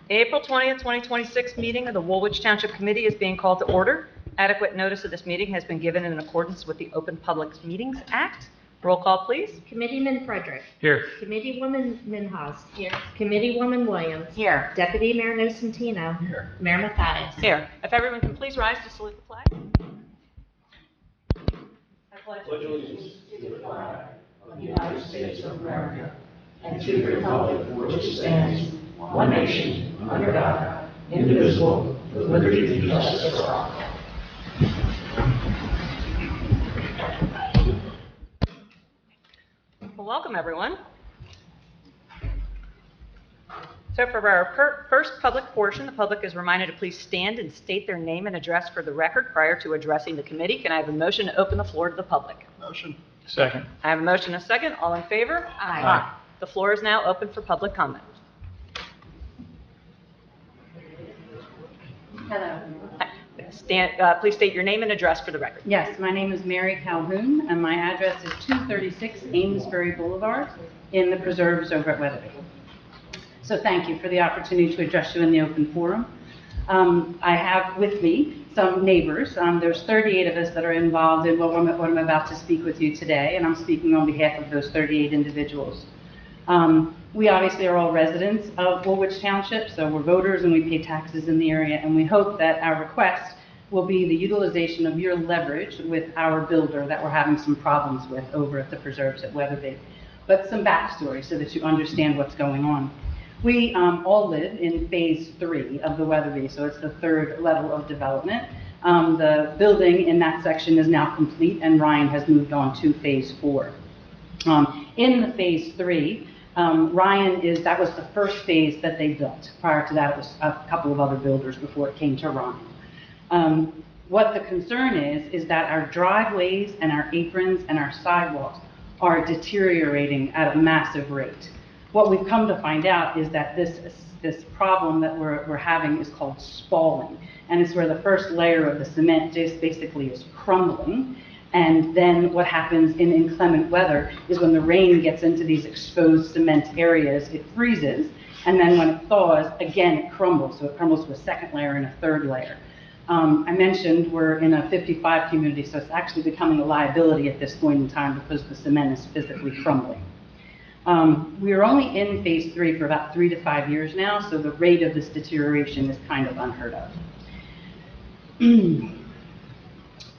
April 20th, 2026 meeting of the Woolwich Township Committee is being called to order. Adequate notice of this meeting has been given in accordance with the Open Public Meetings Act. Roll call, please. Committeeman Frederick. Here. Committeewoman Minhas. Here. Committeewoman Williams. Here. Deputy Mayor Nocentino. Here. Mayor Mathias. Here. If everyone can please rise to salute the flag. I pledge allegiance to the flag of the United States of America and to the republic for which it stands, one nation, under God, indivisible, with liberty and justice for all. Well, welcome, everyone. So for our first public portion, the public is reminded to please stand and state their name and address for the record prior to addressing the committee. Can I have a motion to open the floor to the public? Motion. Second. I have a motion and a second. All in favor? Aye. The floor is now open for public comment. Hello. Please state your name and address for the record. Yes, my name is Mary Calhoun, and my address is 236 Amesbury Boulevard in the preserves over at Weatherby. So thank you for the opportunity to address you in the open forum. I have with me some neighbors. There's 38 of us that are involved in what I'm about to speak with you today, and I'm speaking on behalf of those 38 individuals. We obviously are all residents of Woolwich Township, so we're voters and we pay taxes in the area, and we hope that our request will be the utilization of your leverage with our builder that we're having some problems with over at the preserves at Weatherby. But some backstory so that you understand what's going on. We all live in phase 3 of the Weatherby, so it's the third level of development. The building in that section is now complete, and Ryan has moved on to phase 4. In the phase 3, that was the first phase that they built. Prior to that, it was a couple of other builders before it came to Ryan. What the concern is that our driveways and our aprons and our sidewalks are deteriorating at a massive rate. What we've come to find out is that this problem that we're having is called spalling, and it's where the first layer of the cement just basically is crumbling. And then what happens in inclement weather is when the rain gets into these exposed cement areas, it freezes, and then when it thaws, again, it crumbles. So it crumbles to a second layer and a third layer. I mentioned we're in a 55 community, so it's actually becoming a liability at this point in time because the cement is physically crumbling. We are only in phase 3 for about 3 to 5 years now, so the rate of this deterioration is kind of unheard of.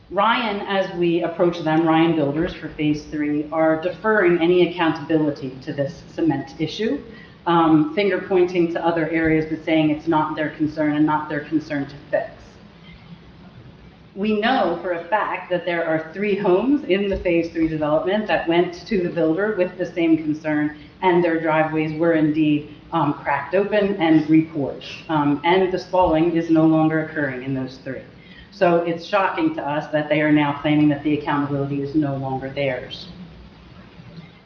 Ryan, as we approach them, Ryan Builders for phase 3, are deferring any accountability to this cement issue, finger pointing to other areas but saying it's not their concern and not their concern to fix. We know for a fact that there are 3 homes in the phase 3 development that went to the builder with the same concern, and their driveways were indeed cracked open and repoured. And the spalling is no longer occurring in those 3. So it's shocking to us that they are now claiming that the accountability is no longer theirs.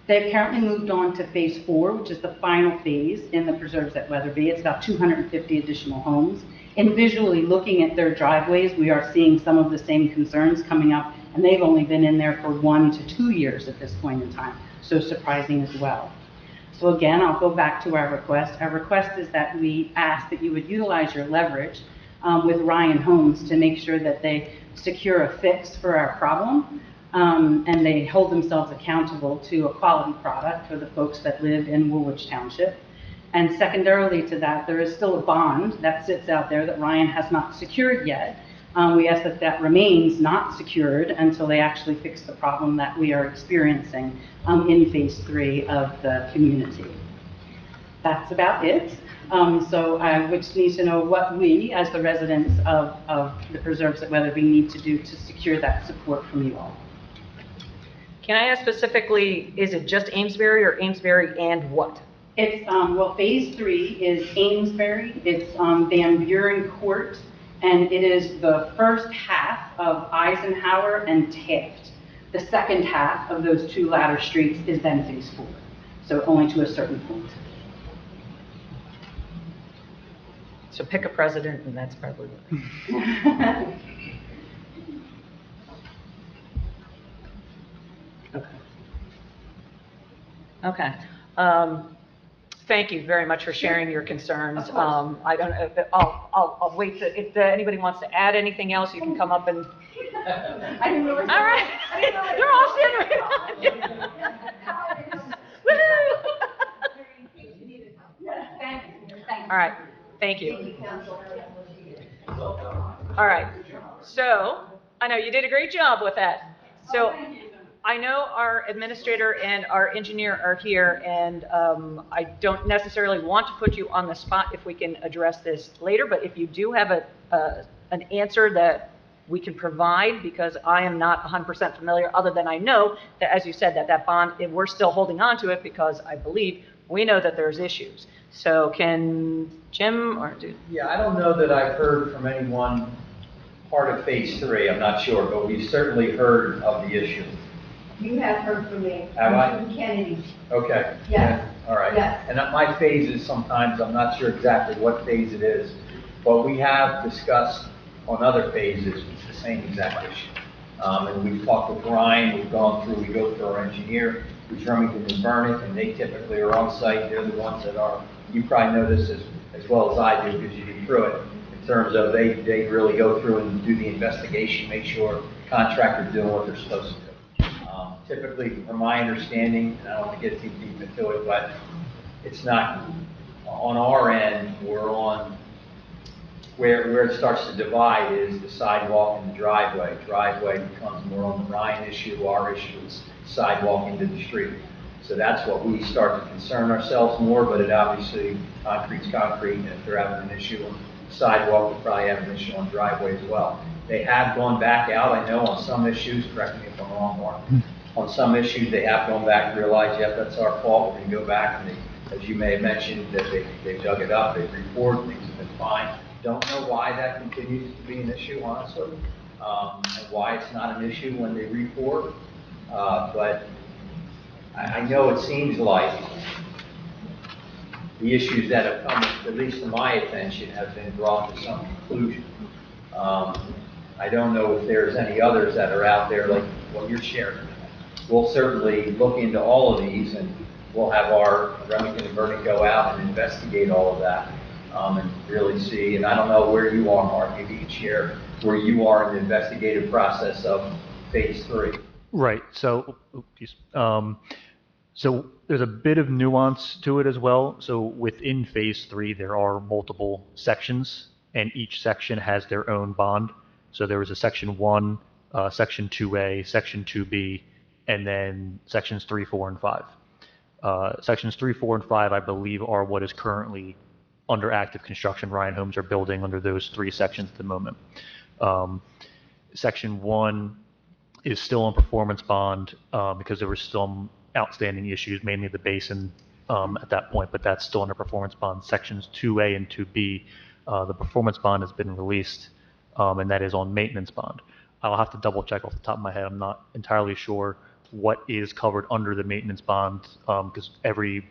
They've currently moved on to phase 4, which is the final phase in the preserves at Weatherby. It's about 250 additional homes. And visually looking at their driveways, we are seeing some of the same concerns coming up, and they've only been in there for 1 to 2 years at this point in time, so surprising as well. So again, I'll go back to our request. Our request is that we ask that you would utilize your leverage with Ryan Homes to make sure that they secure a fix for our problem, and they hold themselves accountable to a quality product for the folks that live in Woolwich Township. And secondarily to that, there is still a bond that sits out there that Ryan has not secured yet. We ask that that remains not secured until they actually fix the problem that we are experiencing in phase 3 of the community. That's about it. So I would just need to know what we, as the residents of the preserves at Weatherby, need to do to secure that support from you all. Can I ask specifically, is it just Amesbury or Amesbury and what? It's, well, phase 3 is Amesbury, it's Van Buren Court, and it is the first half of Eisenhower and Taft. The second half of those 2 latter streets is then phase 4, so only to a certain point. So pick a president, and that's probably what. Okay. Okay. Thank you very much for sharing your concerns. I don't know, I'll wait, if anybody wants to add anything else, you can come up and. I didn't realize. All right, they're all sitting. Woo-hoo. All right, thank you. All right, so, I know you did a great job with that. So, I know our administrator and our engineer are here, and I don't necessarily want to put you on the spot if we can address this later, but if you do have an answer that we can provide, because I am not 100% familiar, other than I know that, as you said, that bond, we're still holding on to it because I believe we know that there's issues. So can Jim or do? Yeah, I don't know that I've heard from anyone part of phase 3, I'm not sure, but we've certainly heard of the issue. You have heard from me. Have I? From Kennedy. Okay. Yes. Yeah, all right. Yes. And at my phases, sometimes I'm not sure exactly what phase it is, but we have discussed on other phases, it's the same exact issue. And we've talked with Ryan, we go through our engineer, who's Remington and Vernick, and they typically are on site. They're the ones that are, you probably know this as well as I do because you've been through it, in terms of they really go through and do the investigation, make sure contractors doing what they're supposed to do. Typically, from my understanding, and I don't want to get too deep into it, but it's not, on our end, we're on, where it starts to divide is the sidewalk and the driveway. Driveway becomes more on the Ryan issue, our issue is sidewalk into the street. So that's what we start to concern ourselves more, but it obviously, concrete's concrete, and if they're having an issue on sidewalk, we'll probably have an issue on driveway as well. They have gone back out, I know, on some issues, correct me if I'm wrong, Mark. On some issues, they have gone back and realized, yep, that's our fault, we're going to go back, and they, as you may have mentioned, that they've dug it up, they've reported, things have been fine. Don't know why that continues to be an issue, honestly, and why it's not an issue when they report, but I know it seems like the issues that have come, at least to my attention, have been brought to some conclusion. I don't know if there's any others that are out there like what you're sharing. We'll certainly look into all of these, and we'll have our Remington and Vernick go out and investigate all of that, and really see. And I don't know where you are, Mark, maybe you can share where you are in the investigative process of phase 3. Right. So, so there's a bit of nuance to it as well. So within phase 3, there are multiple sections, and each section has their own bond. So there was a section 1, section 2A, section 2B, and then sections 3, 4, and 5. Sections 3, 4, and 5, I believe, are what is currently under active construction. Ryan Homes are building under those 3 sections at the moment. Section 1 is still on performance bond because there were some outstanding issues, mainly the basin at that point, but that's still under performance bond. Sections 2A and 2B, the performance bond has been released, and that is on maintenance bond. I'll have to double check off the top of my head. I'm not entirely sure what is covered under the maintenance bond because every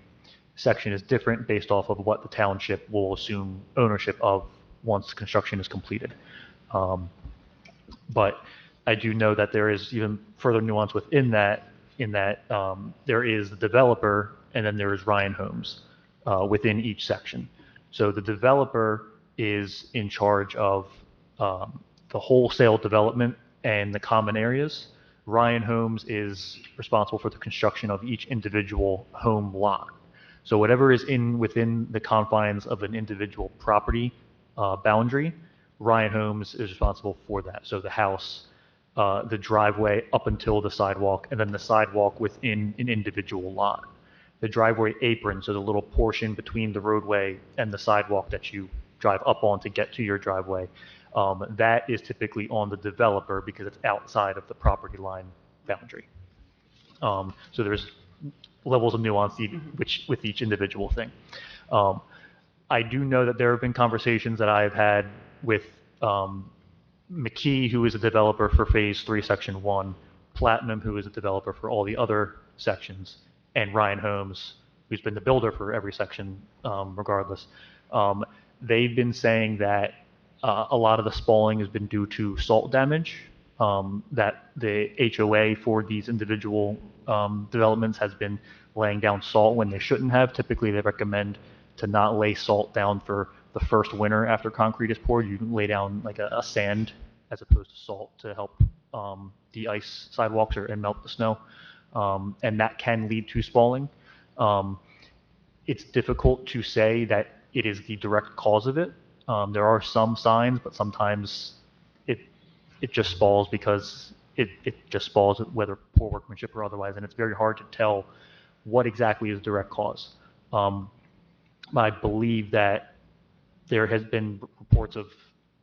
section is different based off of what the township will assume ownership of once construction is completed. But I do know that there is even further nuance within that, in that there is the developer and then there is Ryan Homes within each section. So the developer is in charge of the wholesale development and the common areas. Ryan Homes is responsible for the construction of each individual home lot. So whatever is within the confines of an individual property boundary, Ryan Homes is responsible for that. So the house, the driveway up until the sidewalk, and then the sidewalk within an individual lot. The driveway apron, so the little portion between the roadway and the sidewalk that you drive up on to get to your driveway, that is typically on the developer because it's outside of the property line boundary. So there's levels of nuance with each individual thing. I do know that there have been conversations that I've had with McKee, who is a developer for Phase 3, Section 1, Platinum, who is a developer for all the other sections, and Ryan Homes, who's been the builder for every section regardless. They've been saying that a lot of the spalling has been due to salt damage that the HOA for these individual developments has been laying down salt when they shouldn't have. Typically, they recommend to not lay salt down for the first winter after concrete is poured. You lay down like a sand as opposed to salt to help de-ice sidewalks and melt the snow. And that can lead to spalling. It's difficult to say that it is the direct cause of it. There are some signs, but sometimes it just spalls because it just spalls, whether poor workmanship or otherwise, and it's very hard to tell what exactly is direct cause. I believe that there has been reports of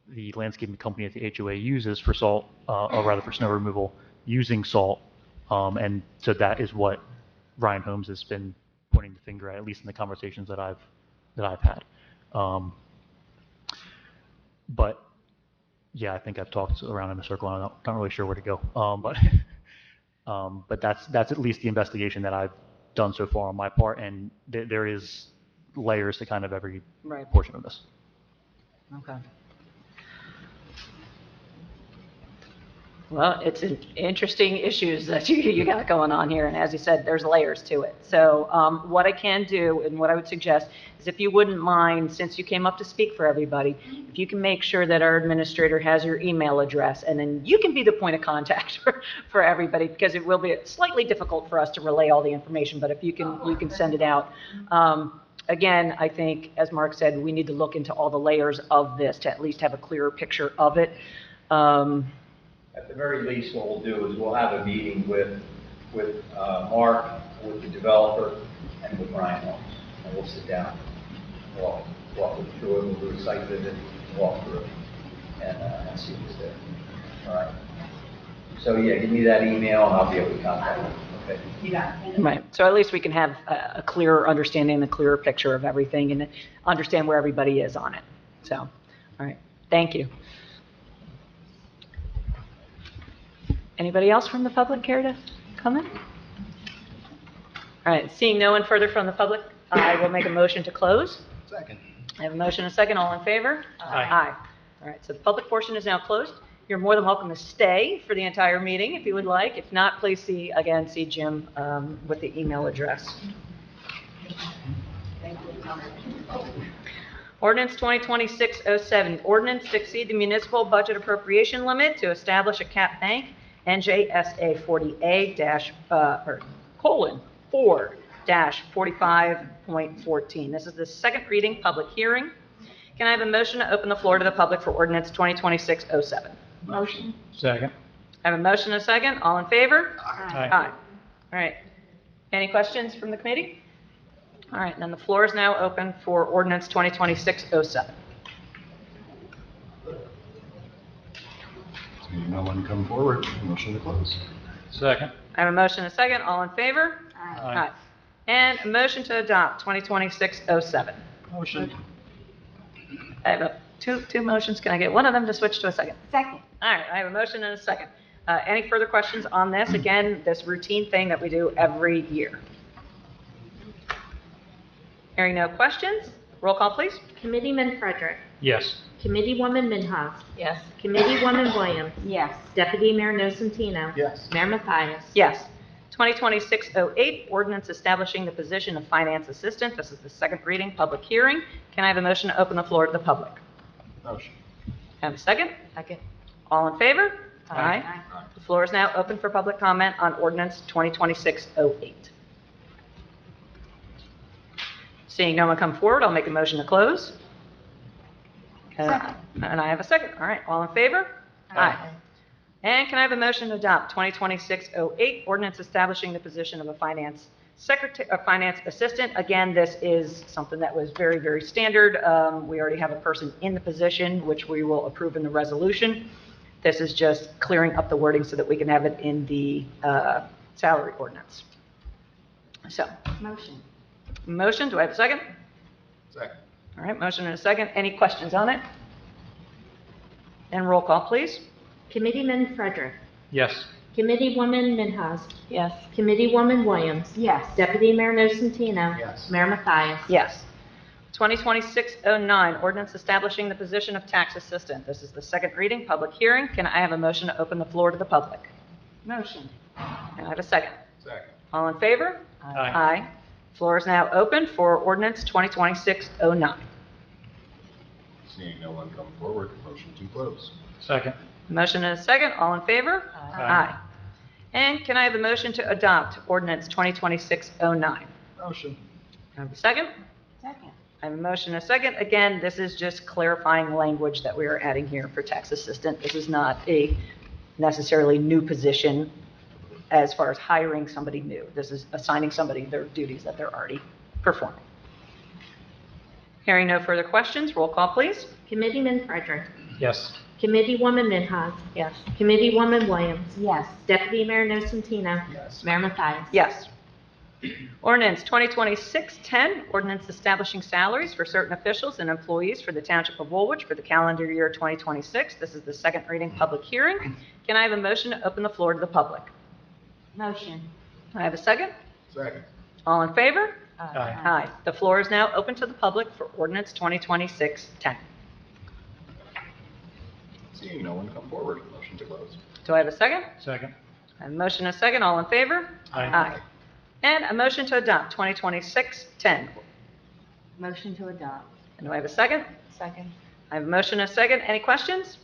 the landscaping company that the HOA uses for salt, or rather for snow removal, using salt, and so that is what Ryan Holmes has been pointing the finger at least in the conversations that I've had. But yeah, I think I've talked around in a circle. I'm not really sure where to go. But that's at least the investigation that I've done so far on my part, and there is layers to kind of every portion of this. Okay. Well, it's interesting issues that you got going on here, and as you said, there's layers to it. So what I can do, and what I would suggest, is if you wouldn't mind, since you came up to speak for everybody, if you can make sure that our administrator has your email address, and then you can be the point of contact for everybody, because it will be slightly difficult for us to relay all the information, but if you can send it out. Again, I think, as Mark said, we need to look into all the layers of this to at least have a clearer picture of it. At the very least, what we'll do is we'll have a meeting with Mark, with the developer, and with Ryan Holmes, and we'll sit down, walk through it, we'll do a site visit, walk through it, and see what's there. All right. So yeah, give me that email, and I'll be able to contact you. Okay. You got it. Right. So at least we can have a clearer understanding, a clearer picture of everything, and understand where everybody is on it. So, all right. Thank you. Anybody else from the public care to comment? All right, seeing no one further from the public, I will make a motion to close. Second. I have a motion and a second. All in favor? Aye. All right, so the public portion is now closed. You're more than welcome to stay for the entire meeting if you would like. If not, please see Jim with the email address. Ordinance 2026-07, ordinance to exceed the municipal budget appropriation limit to establish a cap bank, NJSA 40A:4-45.14. This is the second reading, public hearing. Can I have a motion to open the floor to the public for ordinance 2026-07? Motion. Second. I have a motion and a second. All in favor? Aye. All right. Any questions from the committee? All right, then the floor is now open for ordinance 2026-07. Seeing no one come forward, motion to close. Second. I have a motion and a second. All in favor? Aye. And a motion to adopt 2026-07. Motion. I have two motions. Can I get one of them to switch to a second? Second. All right, I have a motion and a second. Any further questions on this? Again, this routine thing that we do every year. Hearing no questions, roll call, please. Committeeman Frederick. Yes. Committeewoman Minhas. Yes. Committeewoman Williams. Yes. Deputy Mayor Nocentino. Yes. Mayor Mathias. Yes. 2026-08, ordinance establishing the position of finance assistant. This is the second reading, public hearing. Can I have a motion to open the floor to the public? Motion. Have a second? Second. All in favor? Aye. The floor is now open for public comment on ordinance 2026-08. Seeing no one come forward, I'll make a motion to close. Second. And I have a second. All right, all in favor? Aye. And can I have a motion to adopt 2026-08, ordinance establishing the position of a finance assistant? Again, this is something that was very, very standard. We already have a person in the position, which we will approve in the resolution. This is just clearing up the wording so that we can have it in the salary ordinance. So, motion, do I have a second? Second. All right, motion and a second. Any questions on it? And roll call, please. Committeeman Frederick. Yes. Committeewoman Minhas. Yes. Committeewoman Williams. Yes. Deputy Mayor Nocentino. Yes. Mayor Mathias. Yes. 2026-09, ordinance establishing the position of tax assistant. This is the second reading, public hearing. Can I have a motion to open the floor to the public? Motion. Can I have a second? Second. All in favor? Aye. Floor is now open for ordinance 2026-09. Seeing no one come forward, motion to close. Second. Motion and a second. All in favor? Aye. And can I have a motion to adopt ordinance 2026-09? Motion. Can I have a second? Second. I have a motion and a second. Again, this is just clarifying language that we are adding here for tax assistant. This is not a necessarily new position as far as hiring somebody new. This is assigning somebody their duties that they're already performing. Hearing no further questions, roll call, please. Committeeman Frederick. Yes. Committeewoman Minhas. Yes. Committeewoman Williams. Yes. Deputy Mayor Nocentino. Yes. Mayor Mathias. Yes. Ordinance 2026-10, ordinance establishing salaries for certain officials and employees for the Township of Woolwich for the calendar year 2026. This is the second reading, public hearing. Can I have a motion to open the floor to the public? Motion. Can I have a second? Second. All in favor? Aye. Aye. The floor is now open to the public for ordinance 2026-10. Seeing no one come forward, motion to close. Do I have a second? Second. I have a motion and a second. All in favor? Aye. And a motion to adopt 2026-10. Motion to adopt. And do I have a second? Second. I have a motion and a second. Any questions?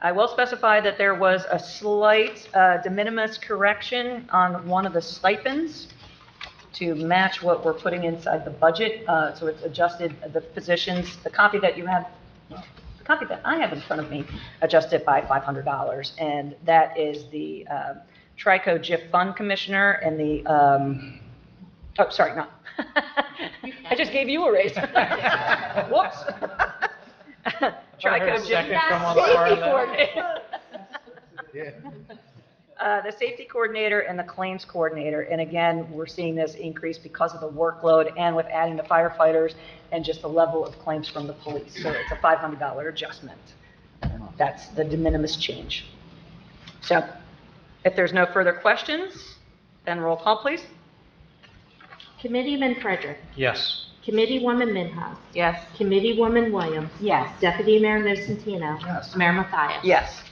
I will specify that there was a slight de minimis correction on one of the stipends to match what we're putting inside the budget. So it's adjusted the positions, the copy that you have, the copy that I have in front of me, adjusted by $500. And that is the Trico GIF Fund Commissioner and the, oh, sorry, no. I just gave you a raise. Whoops. Trico GIF Second from on the far Safety left. Coordinator. The safety coordinator and the claims coordinator. And again, we're seeing this increase because of the workload and with adding the firefighters and just the level of claims from the police. So it's a $500 adjustment. That's the de minimis change. So if there's no further questions, then roll call, please. Committeeman Frederick. Yes. Committeewoman Minhas. Yes. Committeewoman Williams. Yes. Deputy Mayor Nocentino. Yes. Mayor Mathias. Yes.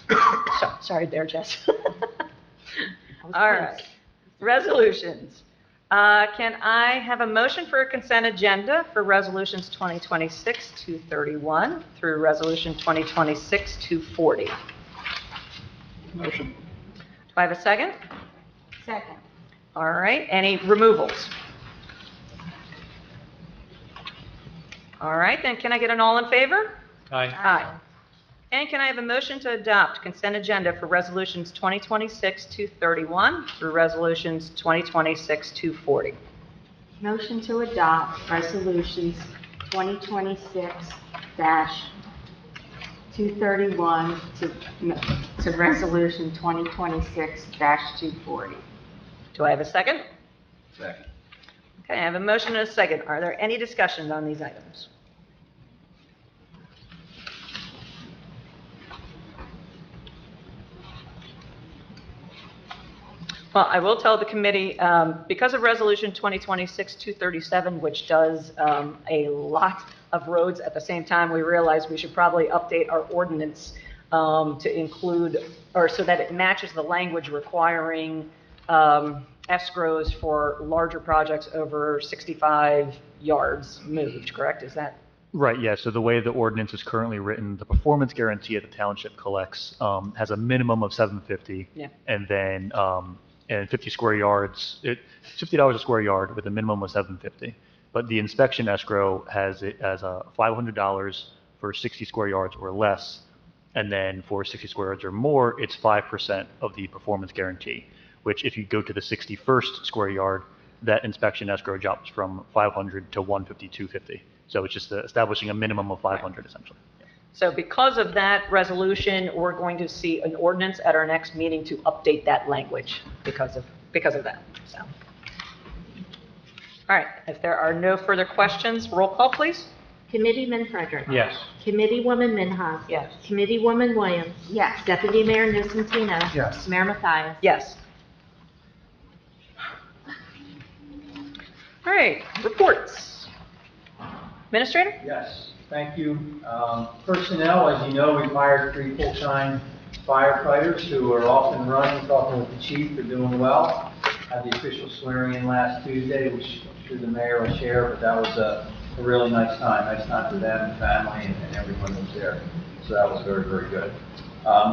Sorry there, Jess. All right. Resolutions. Can I have a motion for a consent agenda for resolutions 2026-231 through resolution 2026-240? Motion. Do I have a second? Second. All right. Any removals? All right. Then can I get an all in favor? Aye. Aye. And can I have a motion to adopt consent agenda for resolutions 2026-231 through resolutions 2026-240? Motion to adopt resolutions 2026-231 to resolution 2026-240. Do I have a second? Second. Okay, I have a motion and a second. Are there any discussions on these items? Well, I will tell the committee, because of Resolution 2026-237, which does a lot of roads at the same time, we realized we should probably update our ordinance to include, or so that it matches the language requiring escrows for larger projects over 65 yards moved, correct? Is that? Right, yeah. So the way the ordinance is currently written, the performance guarantee that the township collects has a minimum of $750. Yeah. And then and 50 square yards, $50 a square yard with a minimum of $750. But the inspection escrow has it as $500 for 60 square yards or less. And then for 60 square yards or more, it's 5% of the performance guarantee, which if you go to the 61st square yard, that inspection escrow drops from 500 to 150, 250. So it's just establishing a minimum of 500 essentially. So because of that resolution, we're going to see an ordinance at our next meeting to update that language because of that. So, all right, if there are no further questions, roll call, please. Committeeman Frederick. Yes. Committeewoman Minhas. Yes. Committeewoman Williams. Yes. Deputy Mayor Nocentino. Yes. Mayor Mathias. Yes. All right, reports. Administrator? Yes, thank you. Personnel, as you know, we've hired 3 full-time firefighters who are off and running, talking with the chief, they're doing well. Had the official swearing in last Tuesday, which I'm sure the mayor will share, but that was a really nice time for them, the family, and everyone who was there. So that was very, very good.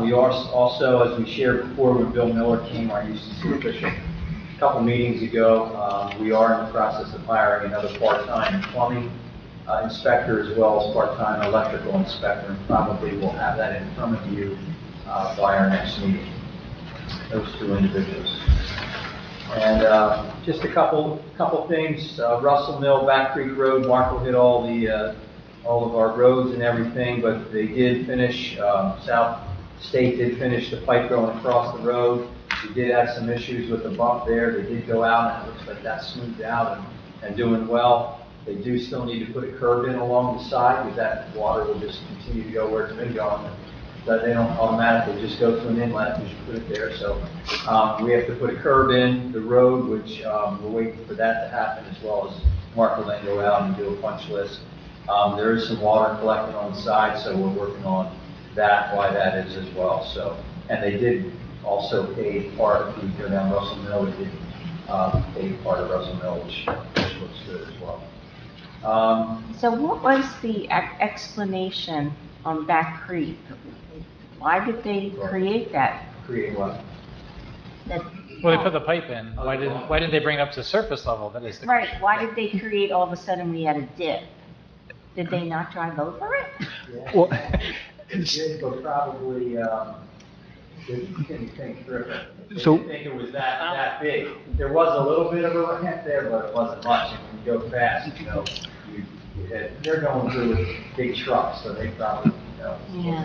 We also, as we shared before, when Bill Miller came, our UCC official, a couple meetings ago, we are in the process of hiring another part-time plumbing inspector as well as part-time electrical inspector, and probably we'll have that in front of you by our next meeting, those 2 individuals. And just a couple things, Russell Mill, Back Creek Road, Markle hit all of our roads and everything, but they did finish, South State did finish the pipe going across the road. We did have some issues with the bump there. They did go out, and it looks like that's smoothed out and doing well. They do still need to put a curb in along the side, because that water will just continue to go where it's been going. But they don't automatically just go to an inlet because you put it there. So we have to put a curb in the road, which we're waiting for that to happen, as well as Mark will then go out and do a punch list. There is some water collecting on the side, so we're working on that, why that is as well. So, and they did also pay part, if we go down Russell Mill, they did pay part of Russell Mill, which looks good as well. So what was the explanation on Back Creek? Why did they create that? Create what? Well, they put the pipe in. Why didn't they bring it up to surface level? That is the Right, question. why did they create all of a sudden we had a dip? Did they not drive over it? Yeah. Well, It did, but probably didn't think through it. They So- didn't think it was that big. There was a little bit of a ramp there, but it wasn't much. And when you go fast, they're going through with big trucks, so they probably, Yeah.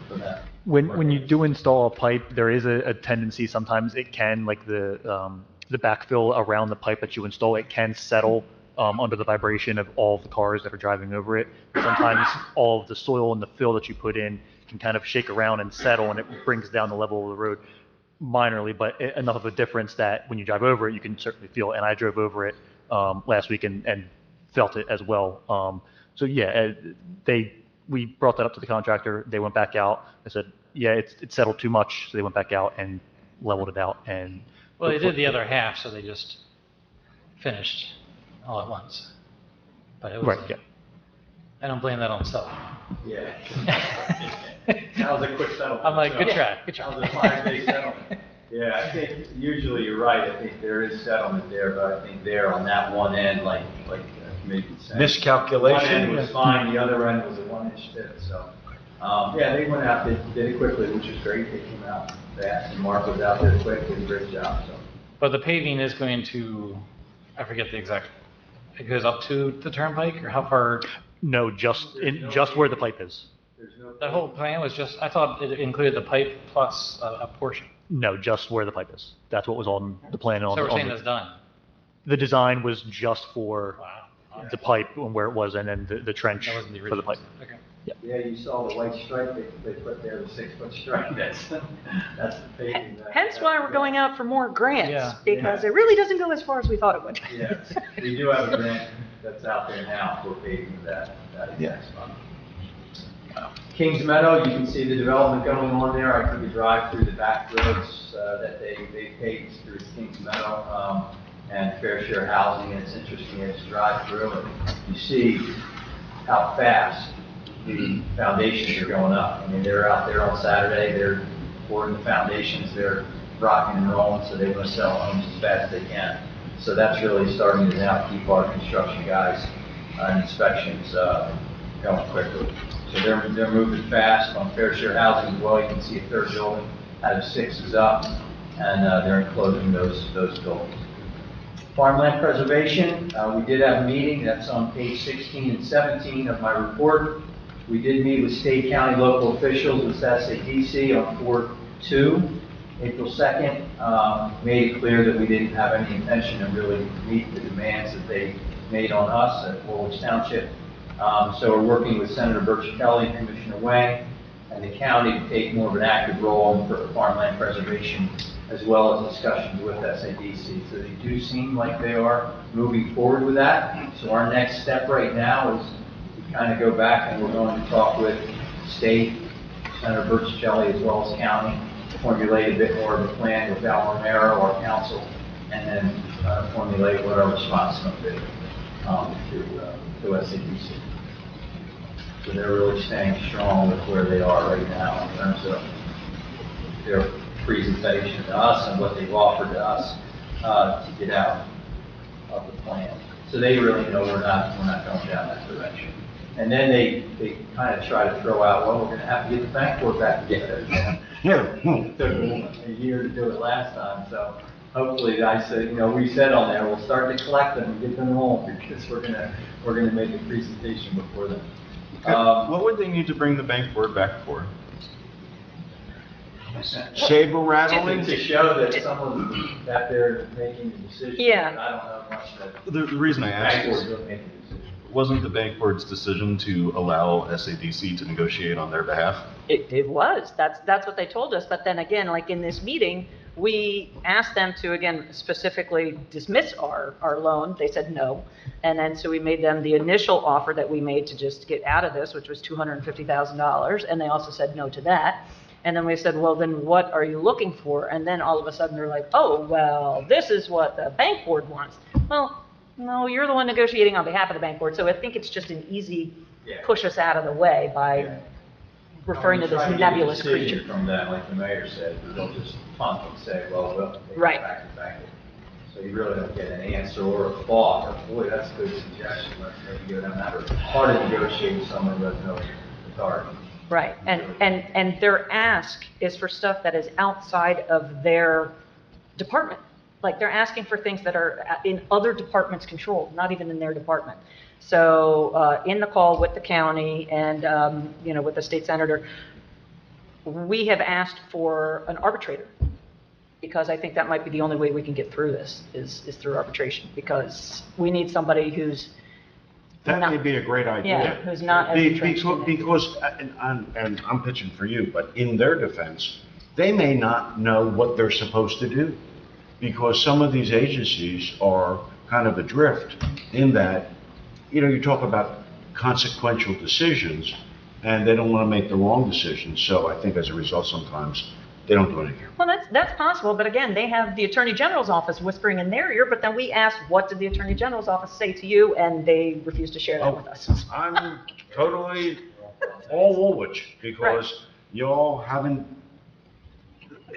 for that. when you do install a pipe, there is a tendency sometimes it can, like the backfill around the pipe that you install, it can settle under the vibration of all of the cars that are driving over it. Sometimes all of the soil and the fill that you put in can kind of shake around and settle, and it brings down the level of the road minorly, but enough of a difference that when you drive over it, you can certainly feel it. And I drove over it last week and felt it as well. So yeah, we brought that up to the contractor. They went back out. They said, yeah, it's settled too much. So they went back out and leveled it out. And Well, they did the other half, so they just finished all at once. But it was. right, yeah. I don't blame that on self. Yeah. That was a quick settlement. I'm like, So, good try. That was a 5-day settlement. Yeah, I think usually you're right. I think there is settlement there, but I think there on that one end, like maybe Miscalculation? one end was fine, the other end was a 1-inch dip. So, yeah, they went out, they did it quickly, which was great. They came out fast, and Mark was out there quick, did a great job. So. But the paving is going to, I forget the exact, it goes up to the turnpike, or how far? No, just where the pipe is. There's no. That whole plan was just, I thought it included the pipe plus a portion. No, just where the pipe is. That's what was on the plan. So we're saying that's done. The design was just for Wow. the pipe and where it was, and then the trench That wasn't the for original. the pipe. Okay. Yeah, you saw the white stripe they put there, the 6-foot stripe. That's the paving. Hence why we're going out for more grants, Yeah. because it really doesn't go as far as we thought it would. Yes, we do have a grant that's out there now for paving that exact spot. Kings Meadow, you can see the development going on there. I took a drive through the back roads that they paved through Kings Meadow and Fair Share Housing. And it's interesting as you drive through it, you see how fast the foundations are going up. I mean, they're out there on Saturday, they're pouring the foundations, they're rocking and rolling, so they want to sell homes as fast as they can. So that's really starting to now keep our construction guys and inspections going quickly. So they're moving fast on Fair Share Housing as well. You can see a third building out of 6 is up, and they're enclosing those buildings. Farmland preservation, we did have a meeting. That's on page 16 and 17 of my report. We did meet with state, county, local officials with SADC on 4/2. April 2nd, made it clear that we didn't have any intention to really meet the demands that they made on us at Woolwich Township. So we're working with Senator Birch Kelly and Commissioner Wang and the county to take more of an active role in farmland preservation as well as discussions with SADC. So they do seem like they are moving forward with that. So our next step right now is to kind of go back and we're going to talk with state, Senator Berticelli, as well as county, formulate a bit more of a plan with Al Romero, our council, and then formulate what our response is going to be to SADC. So they're really staying strong with where they are right now in terms of their presentation to us and what they've offered to us to get out of the plan. So they really know we're not going down that direction. And then they kind of try to throw out, well, we're going to have to get the bank board back together. It took them a year to do it last time, so hopefully, I said, we said on there, we'll start to collect them and get them rolling because we're gonna make a presentation before then. What would they need to bring the bank board back for? Saber rattling? To show that that they're making a decision. Yeah. But I don't know much that The reason I the asked bank board is, will make a decision. wasn't the bank board's decision to allow SADC to negotiate on their behalf? It was. That's what they told us. But then again, like in this meeting, we asked them to, again, specifically dismiss our loan. They said no. And then so we made them the initial offer that we made to just get out of this, which was $250,000. And they also said no to that. And then we said, well, then what are you looking for? And then all of a sudden they're like, oh, well, this is what the bank board wants. Well, no, you're the one negotiating on behalf of the bank board. So I think it's just an easy push us out of the way by referring to this nebulous creature. From that, like the mayor said, they'll just punt and say, well, we'll take it Right. back to the bank. So you really don't get an answer or a thought, or, boy, that's a good suggestion, let's maybe go down that road. Hard to negotiate with someone who has no authority. Right, and their ask is for stuff that is outside of their department. Like, they're asking for things that are in other departments' control, not even in their department. So, in the call with the county and, with the state senator, we have asked for an arbitrator, because I think that might be the only way we can get through this, is through arbitration, because we need somebody who's That not- may be a great idea. Yeah, who's not as entrenched in it. Because, and I'm pitching for you, but in their defense, they may not know what they're supposed to do. Because some of these agencies are kind of adrift in that, you talk about consequential decisions, and they don't want to make the wrong decisions. So I think as a result, sometimes they don't do anything. Well, that's possible, but again, they have the Attorney General's office whispering in their ear, but then we asked, what did the Attorney General's office say to you? And they refused to share that with us. I'm totally all Woolwich, because y'all haven't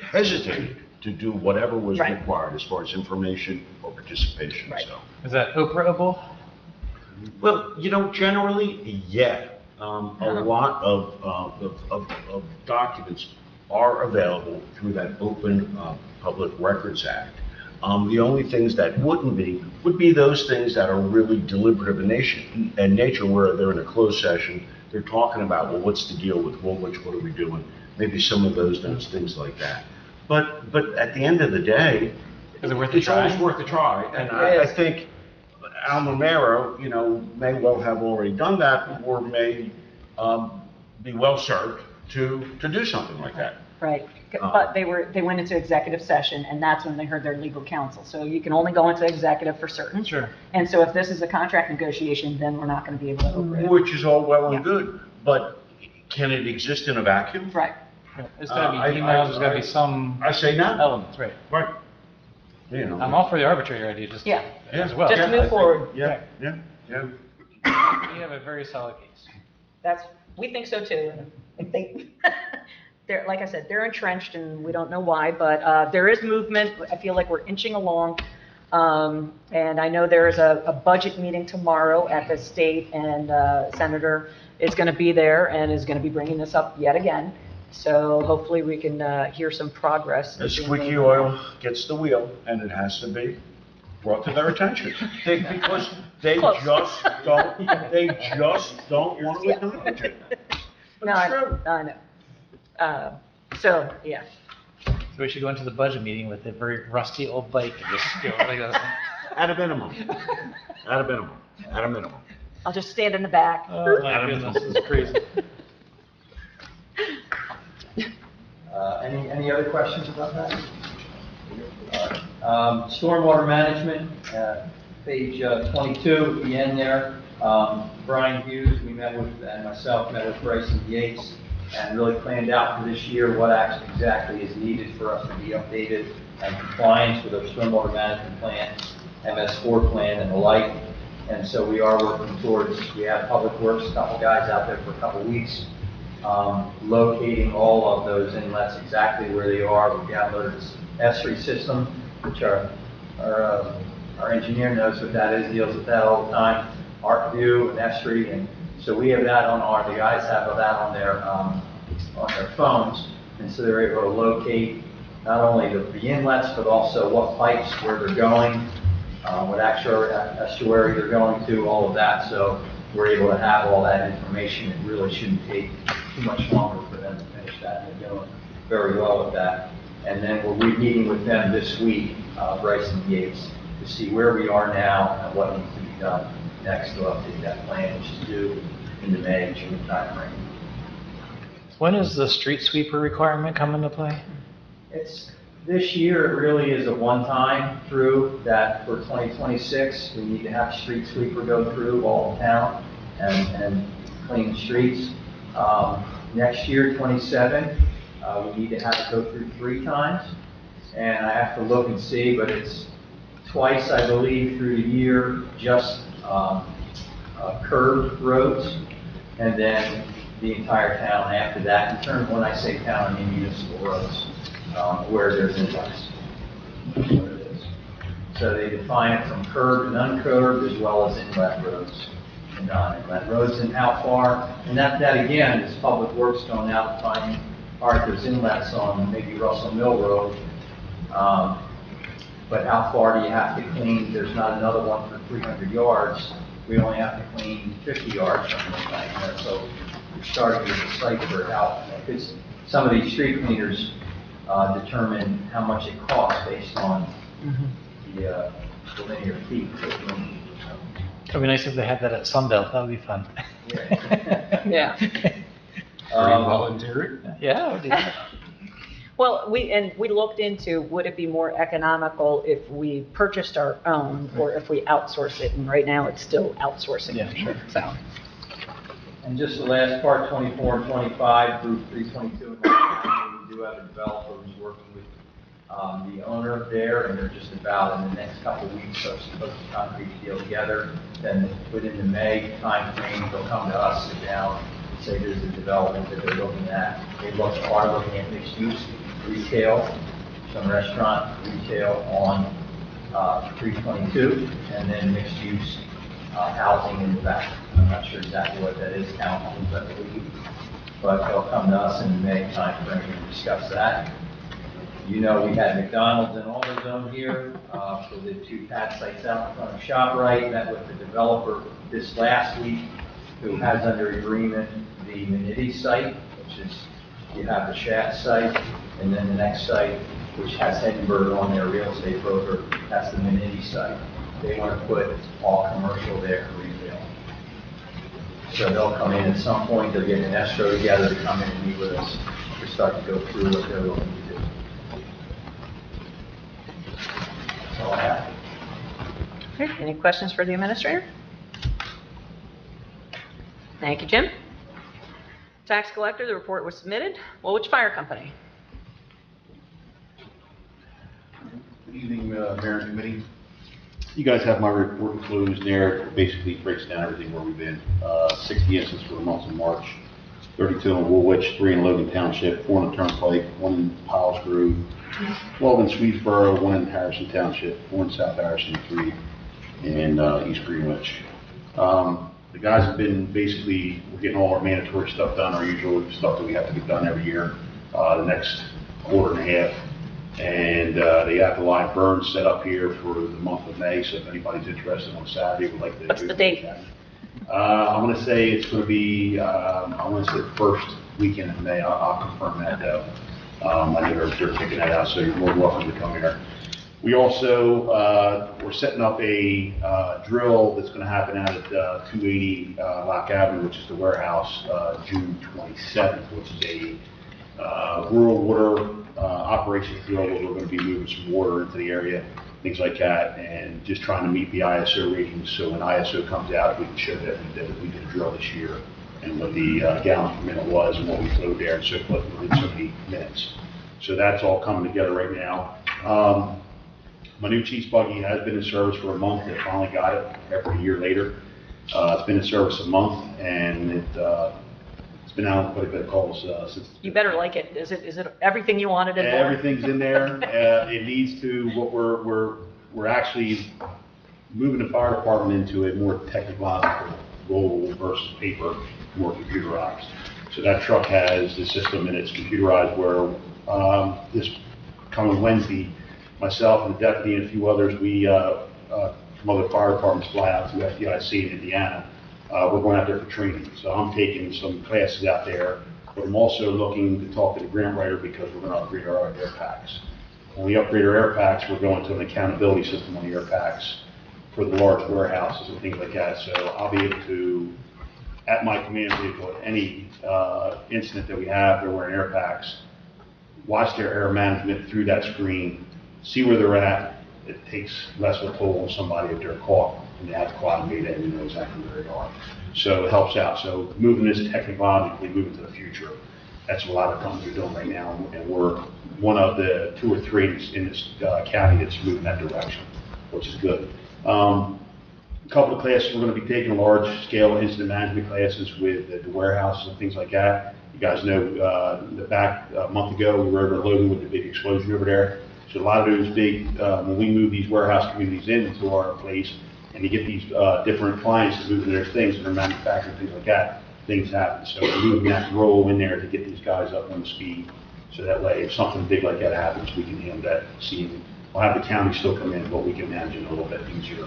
hesitated to do whatever was Right. required as far as information or participation, Right. so. Is that operable? Well, generally, yeah. A lot of documents are available through that Open Public Records Act. The only things that wouldn't be, would be those things that are really deliberative in nature, where they're in a closed session, they're talking about, well, what's the deal with Woolwich, what are we doing? Maybe some of those things like that. But at the end of the day, Is it worth a it's always try? worth a try. And I think Al Romero, may well have already done that, or may be well served to do something like that. Right, but they went into executive session, and that's when they heard their legal counsel. So you can only go into executive for certain. Sure. And so if this is a contract negotiation, then we're not going to be able to open it. Which is all well Yeah. and good, but can it exist in a vacuum? Right. There's gotta be I- emails, there's gotta be some I say no. elements, right? Right. I'm all for the arbitrator idea, just Yeah. as well. Just move forward. Yeah. You have a very solid case. We think so too. And they're, like I said, they're entrenched and we don't know why, but there is movement. I feel like we're inching along. And I know there is a budget meeting tomorrow at the state, and Senator is going to be there and is going to be bringing this up yet again. So hopefully we can hear some progress. The squeaky oil gets the wheel, and it has to be brought to their attention. Because they Close. just don't want to acknowledge it. No, It's true. I know. So, yeah. So we should go into the budget meeting with a very rusty old bike and just go like that. At a minimum. At a minimum. I'll just stand in the back. Oh my goodness, this is crazy. Any other questions about that? Stormwater management, page 22 at the end there. Brian Hughes, and myself met with Bryson Yates and really planned out for this year what actually exactly is needed for us to be updated and compliance with our stormwater management plan, MS4 plan and the like. And so we are working towards, we have Public Works, a couple guys out there for a couple weeks, locating all of those inlets exactly where they are. We downloaded this S3 system, which our engineer knows what that is, deals with that all the time. ArcView and S3, and so we have that on the guys have that on their phones, and so they're able to locate not only the inlets, but also what pipes, where they're going, what estuary they're going to, all of that. So we're able to have all that information. It really shouldn't take too much longer for them to finish that, and they're doing very well with that. And then we'll be meeting with them this week, Bryson Yates, to see where we are now and what needs to be done next to update that plan, which is due in the May, June timeframe. When does the street sweeper requirement come into play? This year, it really is a one-time through that for 2026. We need to have a street sweeper go through all of town and clean the streets. Next year, 27, we need to have it go through 3 times. And I have to look and see, but it's twice, I believe, through the year, just curved roads, and then the entire town after that. In terms, when I say town, I mean municipal roads, where there's inlets. That's what it is. So they define it from curved and uncurved, as well as inlet roads and non-inlet roads, and how far. And that again is Public Works going out and finding, all right, there's inlets on maybe Russell Mill Road, but how far do you have to clean? There's not another one for 300 yards. We only have to clean 50 yards from the thing there. So we're starting to decipher how, because some of these street cleaners determine how much it costs based on the linear feet. It'd be nice if they had that at Sunbelt. That would be fun. Yeah. Are you volunteering? Yeah, I would do that. Well, we looked into, would it be more economical if we purchased our own or if we outsource it? And right now, it's still outsourcing. Yeah, sure. So. And just the last part, 24 and 25, group 322, we do have a developer who's working with the owner there, and they're just about in the next couple of weeks, so supposed to concrete deal together. Then within the May timeframe, they'll come to us, sit down, and say there's a development that they're looking at. They are looking at mixed use, retail, some restaurant, retail on 322, and then mixed use housing in the back. I'm not sure exactly what that is, townhomes, I believe, but they'll come to us in the May timeframe and discuss that. You know, we had McDonald's in AutoZone here for the 2 pad sites out in front of ShopRite. Met with the developer this last week, who has under agreement the Maniti site, which is, you have the Shat site, and then the next site, which has Heddenberg on their real estate broker, that's the Maniti site. They want to put all commercial there, retail. So they'll come in at some point, they're getting an escrow together to come in and meet with us to start to go through what they're looking to do. That's all I have. Okay, any questions for the administrator? Thank you, Jim. Tax collector, the report was submitted. Woolwich Fire Company. Good evening, Mayor and Committee. You guys have my report enclosed there. It basically breaks down everything where we've been. 60 incidents for the month of March, 32 in Woolwich, 3 in Logan Township, 4 in the Turnpike, 1 in Powell's Grove, 12 in Swedesboro, 1 in Harrison Township, 4 in South Harrison, 3 in East Greenwich. The guys have been basically, we're getting all our mandatory stuff done, our usual stuff that we have to get done every year, the next quarter and a half. And they have the live burn set up here for the month of May, so if anybody's interested on Saturday, would like to. What's the date? I'm going to say it's going to be, I want to say the first weekend of May. I'll confirm that though. I know they're taking that out, so you're more than welcome to come here. We also, we're setting up a drill that's going to happen out at 280 Lock Avenue, which is the warehouse, June 27th, which is a rural water operations deal where we're going to be moving some water into the area, things like that, and just trying to meet the ISO ratings. So when ISO comes out, we can show that we did a drill this year and what the gallons per minute was and what we flowed there and so forth within so many minutes. So that's all coming together right now. My new cheese buggy has been in service for a month. I finally got it after a year later. It's been in service a month, and it's been out on quite a bit of calls since. You better like it. Is it everything you wanted in there? Everything's in there. It leads to what we're actually moving the fire department into a more technological role versus paper, more computerized. So that truck has the system and it's computerized where this coming Wednesday, myself and the deputy and a few others, we from other fire departments fly out to FDIC in Indiana. We're going out there for training. So I'm taking some classes out there, but I'm also looking to talk to the grant writer because we're going to upgrade our air packs. When we upgrade our air packs, we're going to an accountability system on the air packs for the large warehouses and things like that. So I'll be able to, at my command vehicle, at any incident that we have, they're wearing air packs, watch their air management through that screen, see where they're at. It takes less of a toll on somebody if they're caught and they have to cloud data and you know exactly where they are. So it helps out. So moving this technologically, moving to the future, that's what a lot of companies are doing right now, and we're one of the 2 or 3 in this county that's moving that direction, which is good. A couple of classes we're going to be taking, large-scale incident management classes with the warehouses and things like that. You guys know a month ago we were over Logan with the big explosion over there. So a lot of those big, when we move these warehouse communities into our place and you get these different clients that move in their things and they're manufacturing things like that, things happen. So we're moving that role in there to get these guys up on speed. So that way, if something big like that happens, we can handle that scene. We'll have the county still come in, but we can manage it a little bit easier,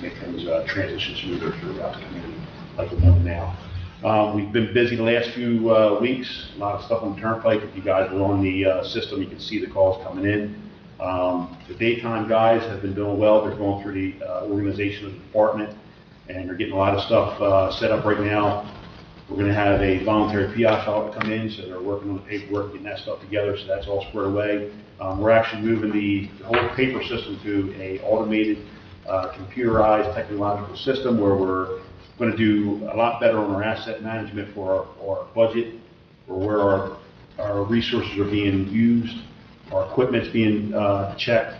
make things transition smoother throughout the community like we're doing now. We've been busy the last few weeks, a lot of stuff on the turnpike. If you guys were on the system, you can see the calls coming in. The daytime guys have been doing well. They're going through the organization of the department, and they're getting a lot of stuff set up right now. We're going to have a voluntary PI fellow come in, so they're working on the paperwork, getting that stuff together, so that's all squared away. We're actually moving the whole paper system to a automated, computerized technological system where we're going to do a lot better on our asset management for our budget, for where our resources are being used, our equipment's being checked,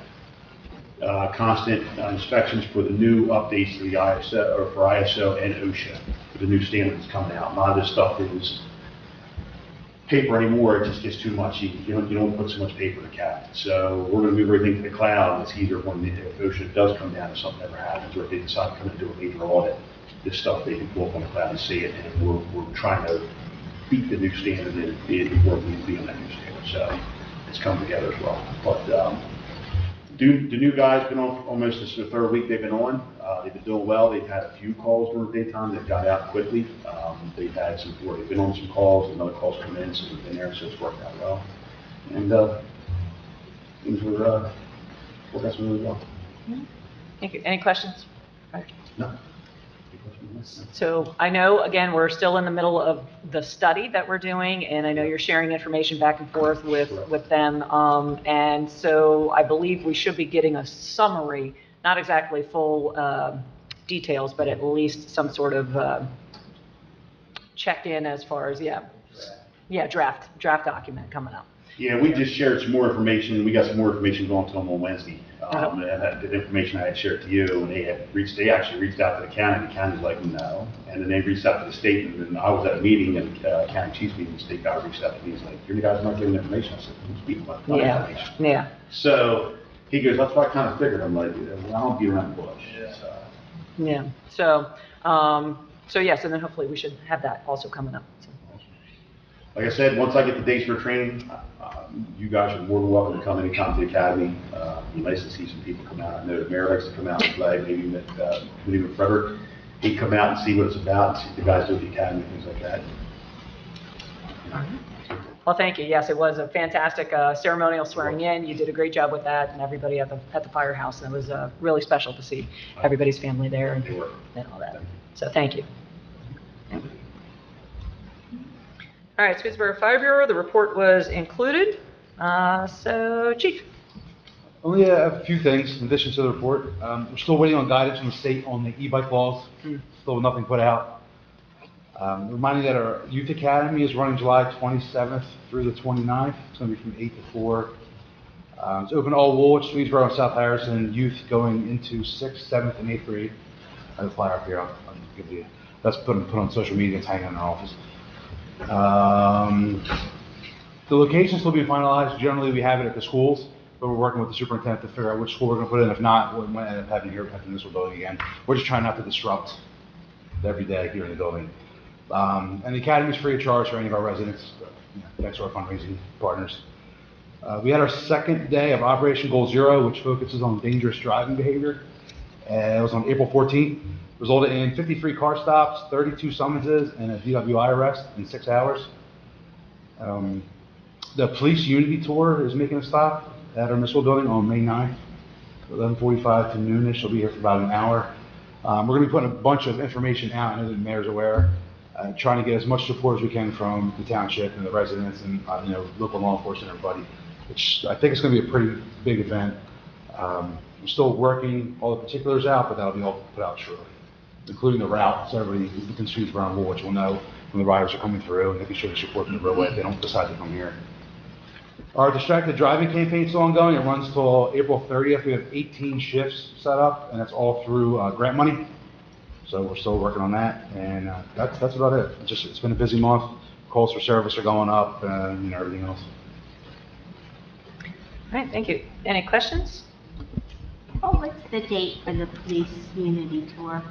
constant inspections for the new updates to the ISO, or for ISO and OSHA, for the new standards coming out. A lot of this stuff is paper anymore, it just gets too much. You don't put so much paper in a cabinet. So we're going to move everything to the cloud, and it's easier when if OSHA does come down, if something ever happens, or if they decide to come and do a major audit, this stuff they can pull up on the cloud and see it, and we're trying to beat the new standard and be on that new standard. So it's come together as well. But the new guys been on almost this is the 3rd week they've been on. They've been doing well. They've had a few calls during the daytime. They've got out quickly. They've had some. They've been on some calls. Another calls come in, so we've been there. So it's worked out well. And things were worked out really well. Thank you. Any questions? No. So I know, again, we're still in the middle of the study that we're doing, and I know you're sharing information back and forth with them. And so I believe we should be getting a summary, not exactly full details, but at least some sort of check-in as far as, draft document coming up. Yeah, we just shared some more information. We got some more information going to them on Wednesday. And the information I had shared to you, and they actually reached out to the county. The county's like, no. And then they reached out to the state, and I was at a meeting, and county chief's meeting, the state guy reached out to me. He's like, you guys not giving information. I said, who's speaking about information? Yeah. So he goes, that's what I kind of figured. I'm like, well, I don't beat around the bush. Yeah. So yes, and then hopefully we should have that also coming up. So. Like I said, once I get the dates for training, you guys are more than welcome to come anytime to the academy. It'd be nice to see some people come out. I know the mayor likes to come out and play, maybe with Frederick. He'd come out and see what it's about, and see the guys do at the academy, things like that. Well, thank you. Yes, it was a fantastic ceremonial swearing in. You did a great job with that, and everybody at the firehouse. And it was really special to see everybody's family there and all that. So thank you. All right, Swedesboro Fire Bureau, the report was included. So, Chief. Only a few things in addition to the report. We're still waiting on guidance from the state on the e-bike laws. Still nothing put out. Reminding that our Youth Academy is running July 27th through the 29th. It's going to be from 8 to 4. It's open to all Woolwich, Swedesboro, and South Harrison youth going into 6th, 7th, and 8th grade. I have a flyer up here. I'll give you. That's put on social media. It's hanging in our office. The locations will be finalized. Generally, we have it at the schools, but we're working with the superintendent to figure out which school we're going to put in. If not, we might end up having here at the municipal building again. We're just trying not to disrupt every day here in the building. And the academy is free of charge for any of our residents, thanks to our fundraising partners. We had our second day of Operation Goal Zero, which focuses on dangerous driving behavior. It was on April 14th. Resulted in 53 car stops, 32 summonses, and a DWI arrest in 6 hours. The Police Unity Tour is making a stop at our municipal building on May 9th, 11:45 to noonish. They'll be here for about an hour. We're going to be putting a bunch of information out. I know the mayor's aware. Trying to get as much support as we can from the township and the residents and local law enforcement, everybody. Which I think it's going to be a pretty big event. We're still working all the particulars out, but that'll be all put out shortly, including the route, so everybody who can choose around Woolwich will know when the riders are coming through, and they can show the support in the roadway if they don't decide to come here. Our distracted driving campaign is still ongoing. It runs till April 30th. We have 18 shifts set up, and that's all through grant money. So we're still working on that, and that's about it. It's been a busy month. Calls for service are going up, and everything else. All right, thank you. Any questions? Oh, what's the date for the Police Unity Tour?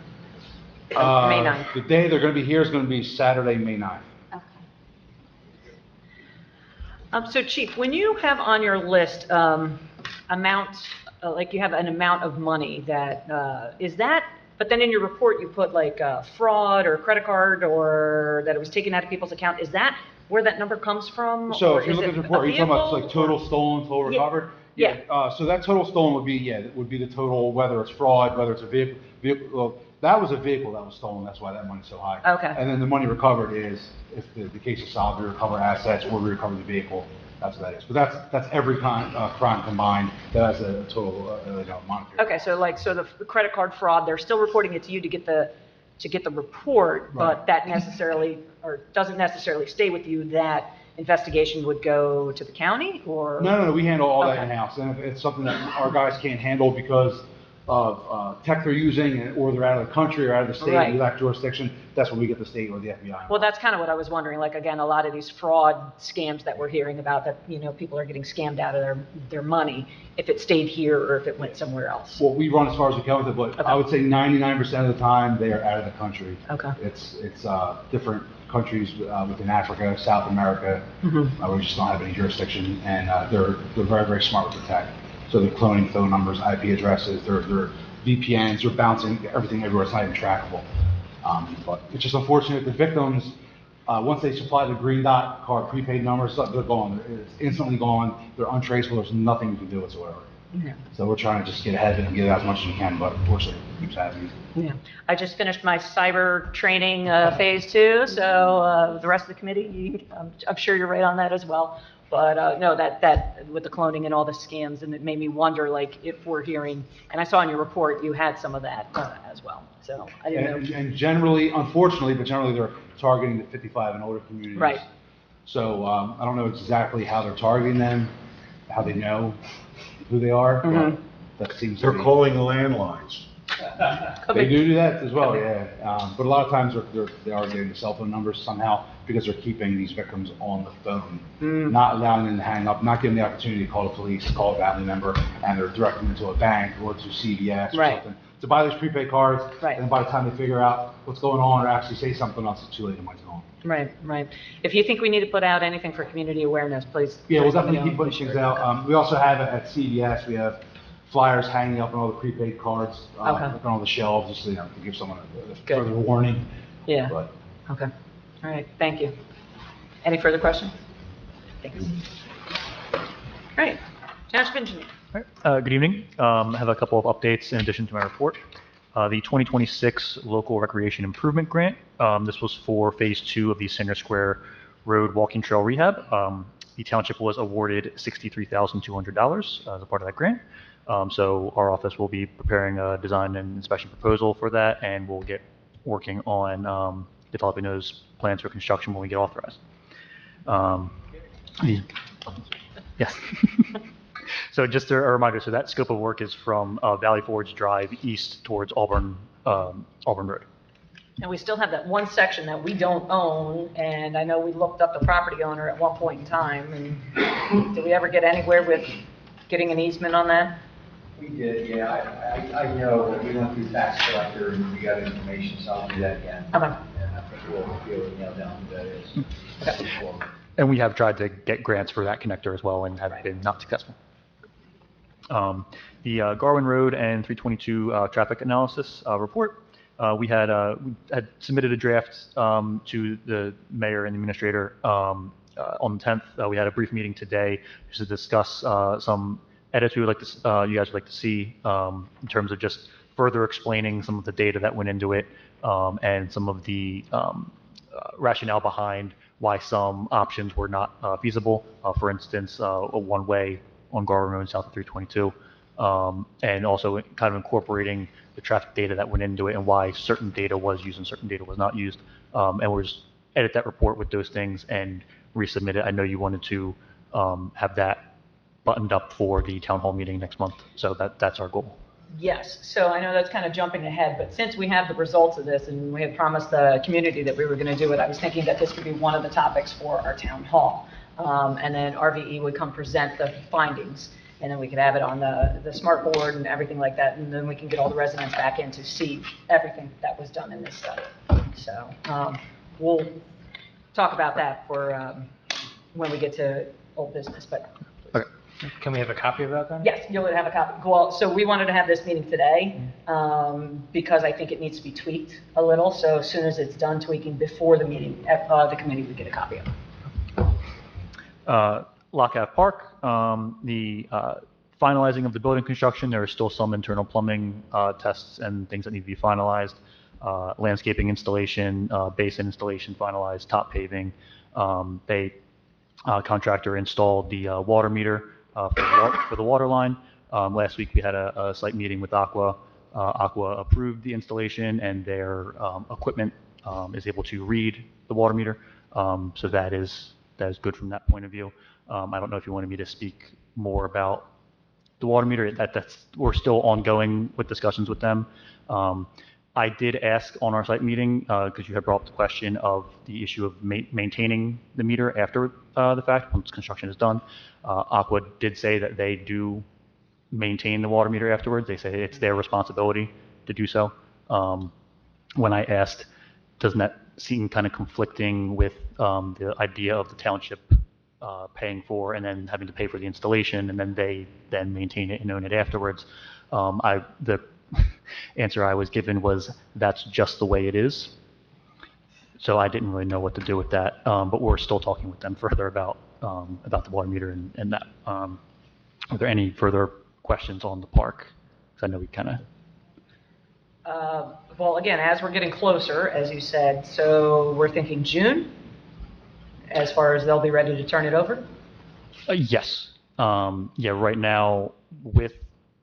May 9th. The day they're going to be here is going to be Saturday, May 9th. Okay. So Chief, when you have on your list like you have an amount of money that, is that, but then in your report you put like fraud or credit card or that it was taken out of people's account, is that where that number comes from? So or if you is look it at the report, a are you talking about vehicle, like total stolen, total recovered? Yeah. So that total stolen would be the total, whether it's fraud, whether it's a vehicle. Well, that was a vehicle that was stolen. That's why that money's so high. Okay. And then the money recovered is if the case is solved, we recover assets or we recover the vehicle. That's what that is. But that's every crime combined that has a total monetary. Okay, so the credit card fraud, they're still reporting it to you to get the report, Right. but that necessarily, or doesn't necessarily stay with you, that investigation would go to the county, or? No, we handle all that Okay. in-house. And if it's something that our guys can't handle because of tech they're using, or they're out of the country or out of the state, Right. we lack jurisdiction, that's when we get the state or the FBI. Well, that's kind of what I was wondering, like, again, a lot of these fraud scams that we're hearing about, that, people are getting scammed out of their money, if it stayed here or if it went somewhere else. Well, we run as far as we can with it, but Okay. I would say 99% of the time, they are out of the country. Okay. It's different countries within Africa, South America, where we just don't have any jurisdiction, and they're very, very smart with the tech. So they're cloning phone numbers, IP addresses, they're VPNs, they're bouncing everything everywhere. It's not even trackable. But it's just unfortunate the victims, once they supply the green dot card prepaid numbers, they're gone. It's instantly gone. They're untraceable. There's nothing we can do whatsoever. Yeah. So we're trying to just get ahead of it and get it out as much as we can, but unfortunately it keeps happening. Yeah, I just finished my cyber training phase 2, so the rest of the committee, I'm sure you're right on that as well. But no, that with the cloning and all the scams, and it made me wonder, like, if we're hearing, and I saw in your report you had some of that as well. So I didn't know. And generally, unfortunately, they're targeting the 55 and older communities. Right. So I don't know exactly how they're targeting them, how they know who they are. But that seems They're to be. calling landlines. They do that as well, yeah. But a lot of times they are getting the cell phone numbers somehow because they're keeping these victims on the phone, not allowing them to hang up, not giving the opportunity to call the police, call a family member, and they're directing them to a bank or to CVS or something to buy those prepaid cards. Right. And by the time they figure out what's going on or actually say something else, it's too late and money's gone. Right. If you think we need to put out anything for community awareness, please. Yeah, we'll let me definitely keep know. putting things out. We also have it at CVS. We have flyers hanging up on all the prepaid cards, Okay. on all the shelves, just to give someone a Good. further warning. Yeah. But Okay. All right. Thank you. Any further questions? Thanks. Great. Township Engineer. All right. Good evening. I have a couple of updates in addition to my report. The 2026 Local Recreation Improvement Grant. This was for Phase 2 of the Center Square Road Walking Trail Rehab. The township was awarded $63,200 as a part of that grant. So our office will be preparing a design and inspection proposal for that, and we'll get working on developing those plans for construction when we get authorized. Yes. So just a reminder, so that scope of work is from Valley Forge Drive east towards Auburn Road. And we still have that one section that we don't own, and I know we looked up the property owner at one point in time, and did we ever get anywhere with getting an easement on that? We did, yeah. I know that we went through tax collector and we got information, so I'll do that again. Okay. And I think we'll be able to nail down who that is. Okay. And we have tried to get grants for that connector as well and have been not successful. The Garwin Road and 322 traffic analysis report. We had submitted a draft to the mayor and the administrator on the 10th. We had a brief meeting today just to discuss some edits we would like to, you guys would like to see in terms of just further explaining some of the data that went into it and some of the rationale behind why some options were not feasible. For instance, a one-way on Garwin Road south of 322. And also kind of incorporating the traffic data that went into it and why certain data was used and certain data was not used. And we'll just edit that report with those things and resubmit it. I know you wanted to have that buttoned up for the town hall meeting next month. So that's our goal. Yes, so I know that's kind of jumping ahead, but since we have the results of this and we had promised the community that we were going to do it, I was thinking that this could be one of the topics for our town hall. And then RVE would come present the findings, and then we could have it on the smart board and everything like that, and then we can get all the residents back in to see everything that was done in this study. So we'll talk about that for when we get to old business, but. Okay. Can we have a copy of that then? Yes, you'll have a copy. Well, so we wanted to have this meeting today because I think it needs to be tweaked a little. So as soon as it's done tweaking before the meeting, the committee would get a copy of it. Lock Ave Park, the finalizing of the building construction, there are still some internal plumbing tests and things that need to be finalized. Landscaping installation, basin installation finalized, top paving. Contractor installed the water meter for the water line. Last week we had a site meeting with Aqua. Aqua approved the installation and their equipment is able to read the water meter. So that is good from that point of view. I don't know if you wanted me to speak more about the water meter. We're still ongoing with discussions with them. I did ask on our site meeting, because you had brought up the question of the issue of maintaining the meter after the fact, once construction is done. Aqua did say that they do maintain the water meter afterwards. They say it's their responsibility to do so. When I asked, doesn't that seem kind of conflicting with the idea of the township paying for and then having to pay for the installation and then they then maintain it and own it afterwards? The answer I was given was that's just the way it is. So I didn't really know what to do with that, but we're still talking with them further about the water meter and that. Are there any further questions on the park? Because I know we kind of. Well, again, as we're getting closer, as you said, so we're thinking June, as far as they'll be ready to turn it over? Yes. Yeah, right now, with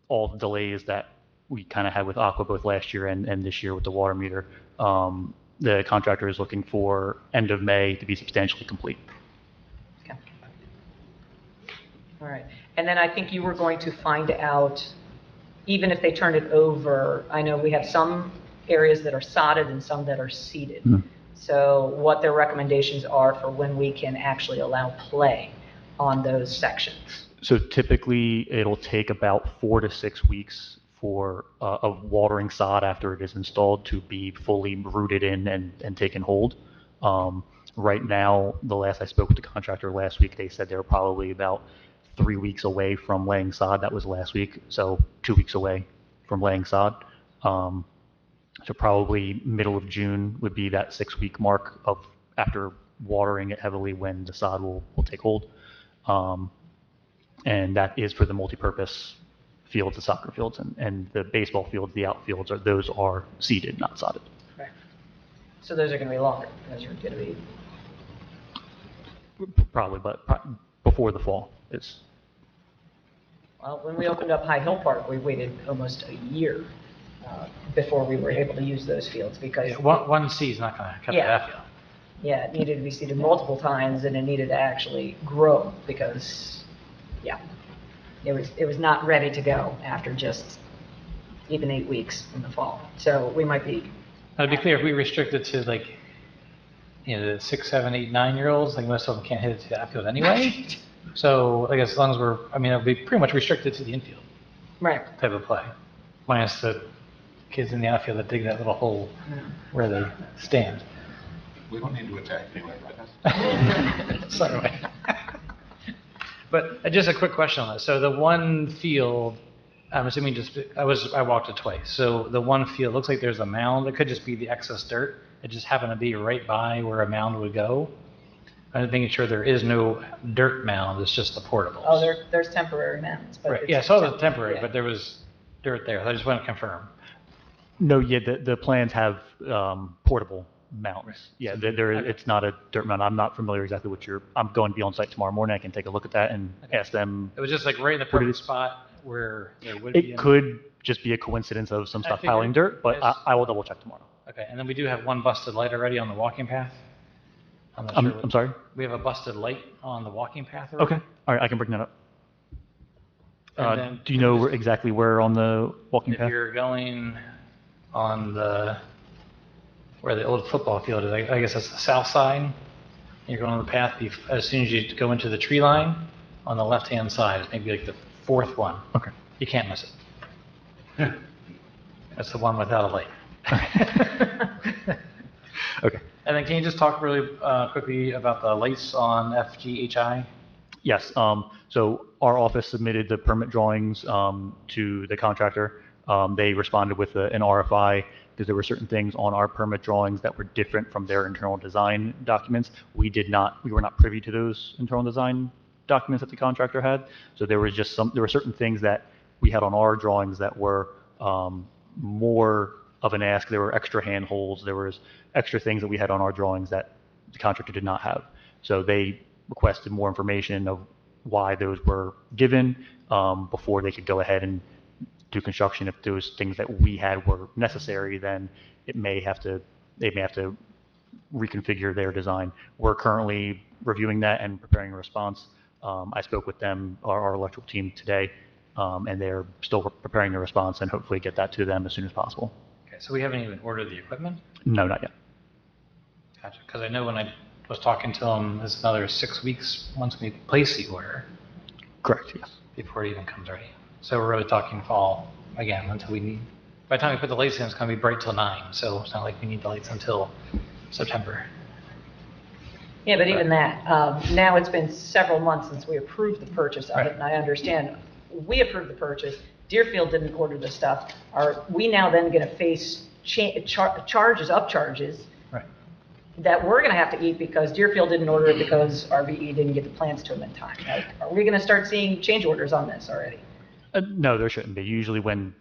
all the delays that we kind of had with Aqua both last year and this year with the water meter, the contractor is looking for end of May to be substantially complete. Okay. All right. And then I think you were going to find out, even if they turn it over, I know we have some areas that are sodded and some that are seeded. Mm-hmm. So what their recommendations are for when we can actually allow play on those sections. So typically it'll take about 4 to 6 weeks for a watering sod after it is installed to be fully rooted in and taken hold. Right now, the last I spoke with the contractor last week, they said they were probably about 3 weeks away from laying sod. That was last week, so 2 weeks away from laying sod. So probably middle of June would be that 6 week mark of after watering it heavily when the sod will take hold. And that is for the multi-purpose fields, the soccer fields, and the baseball fields, the outfields, those are seeded, not sodded. Right. So those are going to be longer. Those are going to be. Probably, but before the fall. It's Well, when we opened up High Hill Park, we waited almost a year before we were able to use those fields because. Yeah, one C is not going to cut Yeah. that field. Yeah, it needed to be seeded multiple times and it needed to actually grow because, yeah, it was not ready to go after just even 8 weeks in the fall. So we might be. Now, to be clear, if we restrict it to like, the 6, 7, 8, 9-year-olds, like most of them can't hit it to the outfield anyway. So I guess as long as it'll be pretty much restricted to the infield. Right. Type of play. Minus the kids in the outfield that dig that little hole where they stand. We don't need to attack anyway, right? Sorry. But just a quick question on this. So the one field, I'm assuming I walked it twice. So the one field looks like there's a mound. It could just be the excess dirt. It just happened to be right by where a mound would go. I'm making sure there is no dirt mound. It's just the portables. Oh, there's temporary mounds. But Right. it's Yeah, I saw the temporary, yeah. but there was dirt there. I just want to confirm. No, yeah, the plans have portable mounts. Right. Yeah, So it's not a dirt mount. I'm not familiar exactly I'm going to be on site tomorrow morning. I can take a look at that and ask them. It was just like right in the What it perfect is. spot where there would be. It could just be a coincidence of some I stuff figured, piling dirt, but yes. I will double check tomorrow. Okay, and then we do have one busted light already on the walking path. I'm not sure. I'm sorry? We have a busted light on the walking path already. Okay, all right, I can bring that up. And then Do you know exactly where on the walking If path? you're going on where the old football field is, I guess that's the south side. You're going on the path, as soon as you go into the tree line, on the left-hand side, it's maybe like the fourth one. Okay. You can't miss it. That's the one without a light. Okay. And then can you just talk really quickly about the lights on FGHI? Yes, so our office submitted the permit drawings to the contractor. They responded with an RFI because there were certain things on our permit drawings that were different from their internal design documents. We were not privy to those internal design documents that the contractor had. So there were certain things that we had on our drawings that were more of an ask. There were extra handholds. There was extra things that we had on our drawings that the contractor did not have. So they requested more information of why those were given before they could go ahead and do construction. If those things that we had were necessary, then they may have to reconfigure their design. We're currently reviewing that and preparing a response. I spoke with them, our electrical team today, and they're still preparing the response and hopefully get that to them as soon as possible. Okay, so we haven't even ordered the equipment? No, not yet. Gotcha, because I know when I was talking to them, it's another 6 weeks once we place the order. Correct, yes. Before it even comes ready. So we're really talking fall again until by the time we put the lights in, it's going to be bright till 9. So it's not like we need the lights until September. Yeah, but even that, now it's been several months since we approved the purchase of it, and I understand we approved the purchase, Deerfield didn't order the stuff. Are we now then going to face upcharges Right. that we're going to have to eat because Deerfield didn't order it because RVE didn't get the plans to them in time? Like, are we going to start seeing change orders on this already? No, there shouldn't be. Usually when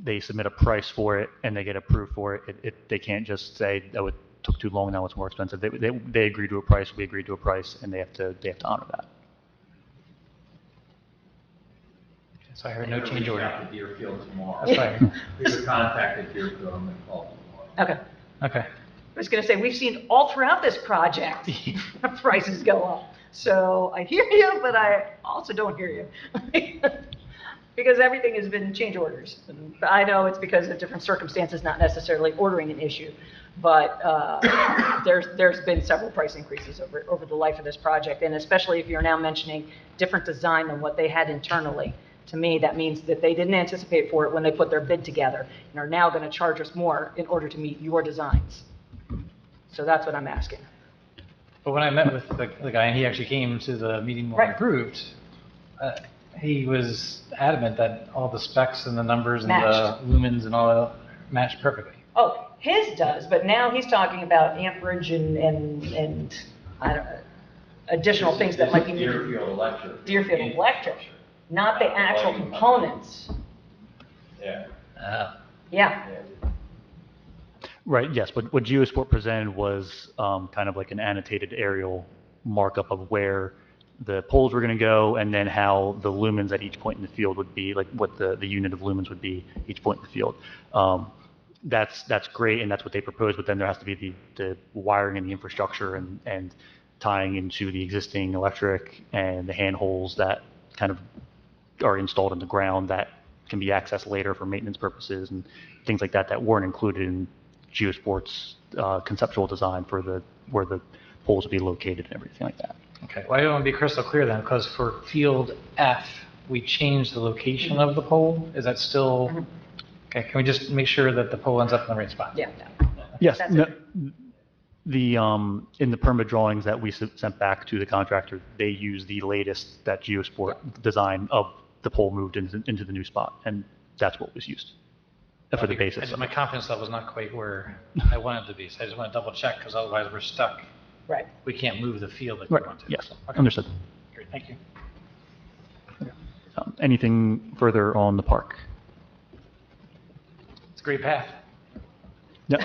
they submit a price for it and they get approved for it, they can't just say, oh, it took too long, now it's more expensive. They agree to a price, we agree to a price, and they have to honor that. So I heard no change order. Reach out to Deerfield tomorrow. That's fine. We would contact Deerfield and call tomorrow. Okay. Okay. I was going to say, we've seen all throughout this project, prices go up. So I hear you, but I also don't hear you. Because everything has been change orders. And I know it's because of different circumstances, not necessarily ordering an issue. But there's been several price increases over the life of this project. And especially if you're now mentioning different design than what they had internally. To me, that means that they didn't anticipate for it when they put their bid together and are now going to charge us more in order to meet your designs. So that's what I'm asking. But when I met with the guy, and he actually came to the meeting when we Right. approved, he was adamant that all the specs and the numbers and Matched. the lumens and all that matched perfectly. Oh, his does, but now he's talking about amperage and I don't know, additional things that might be needed. Deerfield Electric. Deerfield Electric, not the actual components. Yeah. Yeah. Right, yes. What Geosport presented was kind of like an annotated aerial markup of where the poles were going to go, and then how the lumens at each point in the field would be, like what the unit of lumens would be each point in the field. That's great, and that's what they proposed, but then there has to be the wiring and the infrastructure and tying into the existing electric and the handholds that kind of are installed in the ground that can be accessed later for maintenance purposes and things like that that weren't included in Geosport's conceptual design for where the poles would be located and everything like that. Okay, well, I want to be crystal clear then, because for field F, we changed the location of the pole. Is that still, okay, can we just make sure that the pole ends up in the right spot? Yeah. Yes, That's no, it. in the permit drawings that we sent back to the contractor, they use the latest that Geosport design of the pole moved into the new spot, and that's what was used for the basis. My confidence level was not quite where I wanted to be, so I just want to double check, because otherwise we're stuck. Right. We can't move the field like Right, we want to. yes, Okay. understood. Great, thank you. Anything further on the park? It's a great path. No.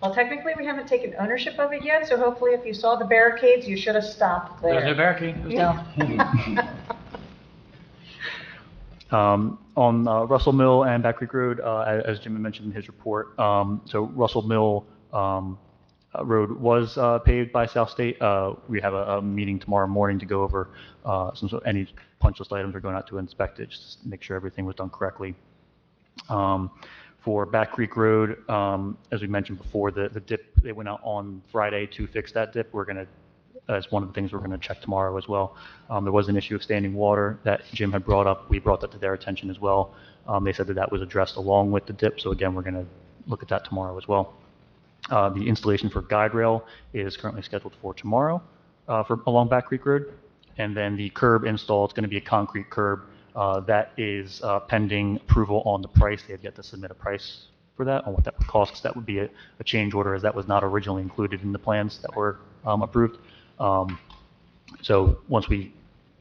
Well, technically, we haven't taken ownership of it yet, so hopefully if you saw the barricades, you should have stopped there. There's no barricade, it was down. On Russell Mill and Back Creek Road, as Jim had mentioned in his report, so Russell Mill Road was paved by South State. We have a meeting tomorrow morning to go over any punch list items we're going out to inspect it, just to make sure everything was done correctly. For Back Creek Road, as we mentioned before, the dip, they went out on Friday to fix that dip. We're going to, as one of the things we're going to check tomorrow as well. There was an issue of standing water that Jim had brought up. We brought that to their attention as well. They said that was addressed along with the dip. So again, we're going to look at that tomorrow as well. The installation for guide rail is currently scheduled for tomorrow along Back Creek Road. And then the curb install, it's going to be a concrete curb. That is pending approval on the price. They have yet to submit a price for that, on what that would cost, 'cause that would be a change order, as that was not originally included in the plans that were approved. So once we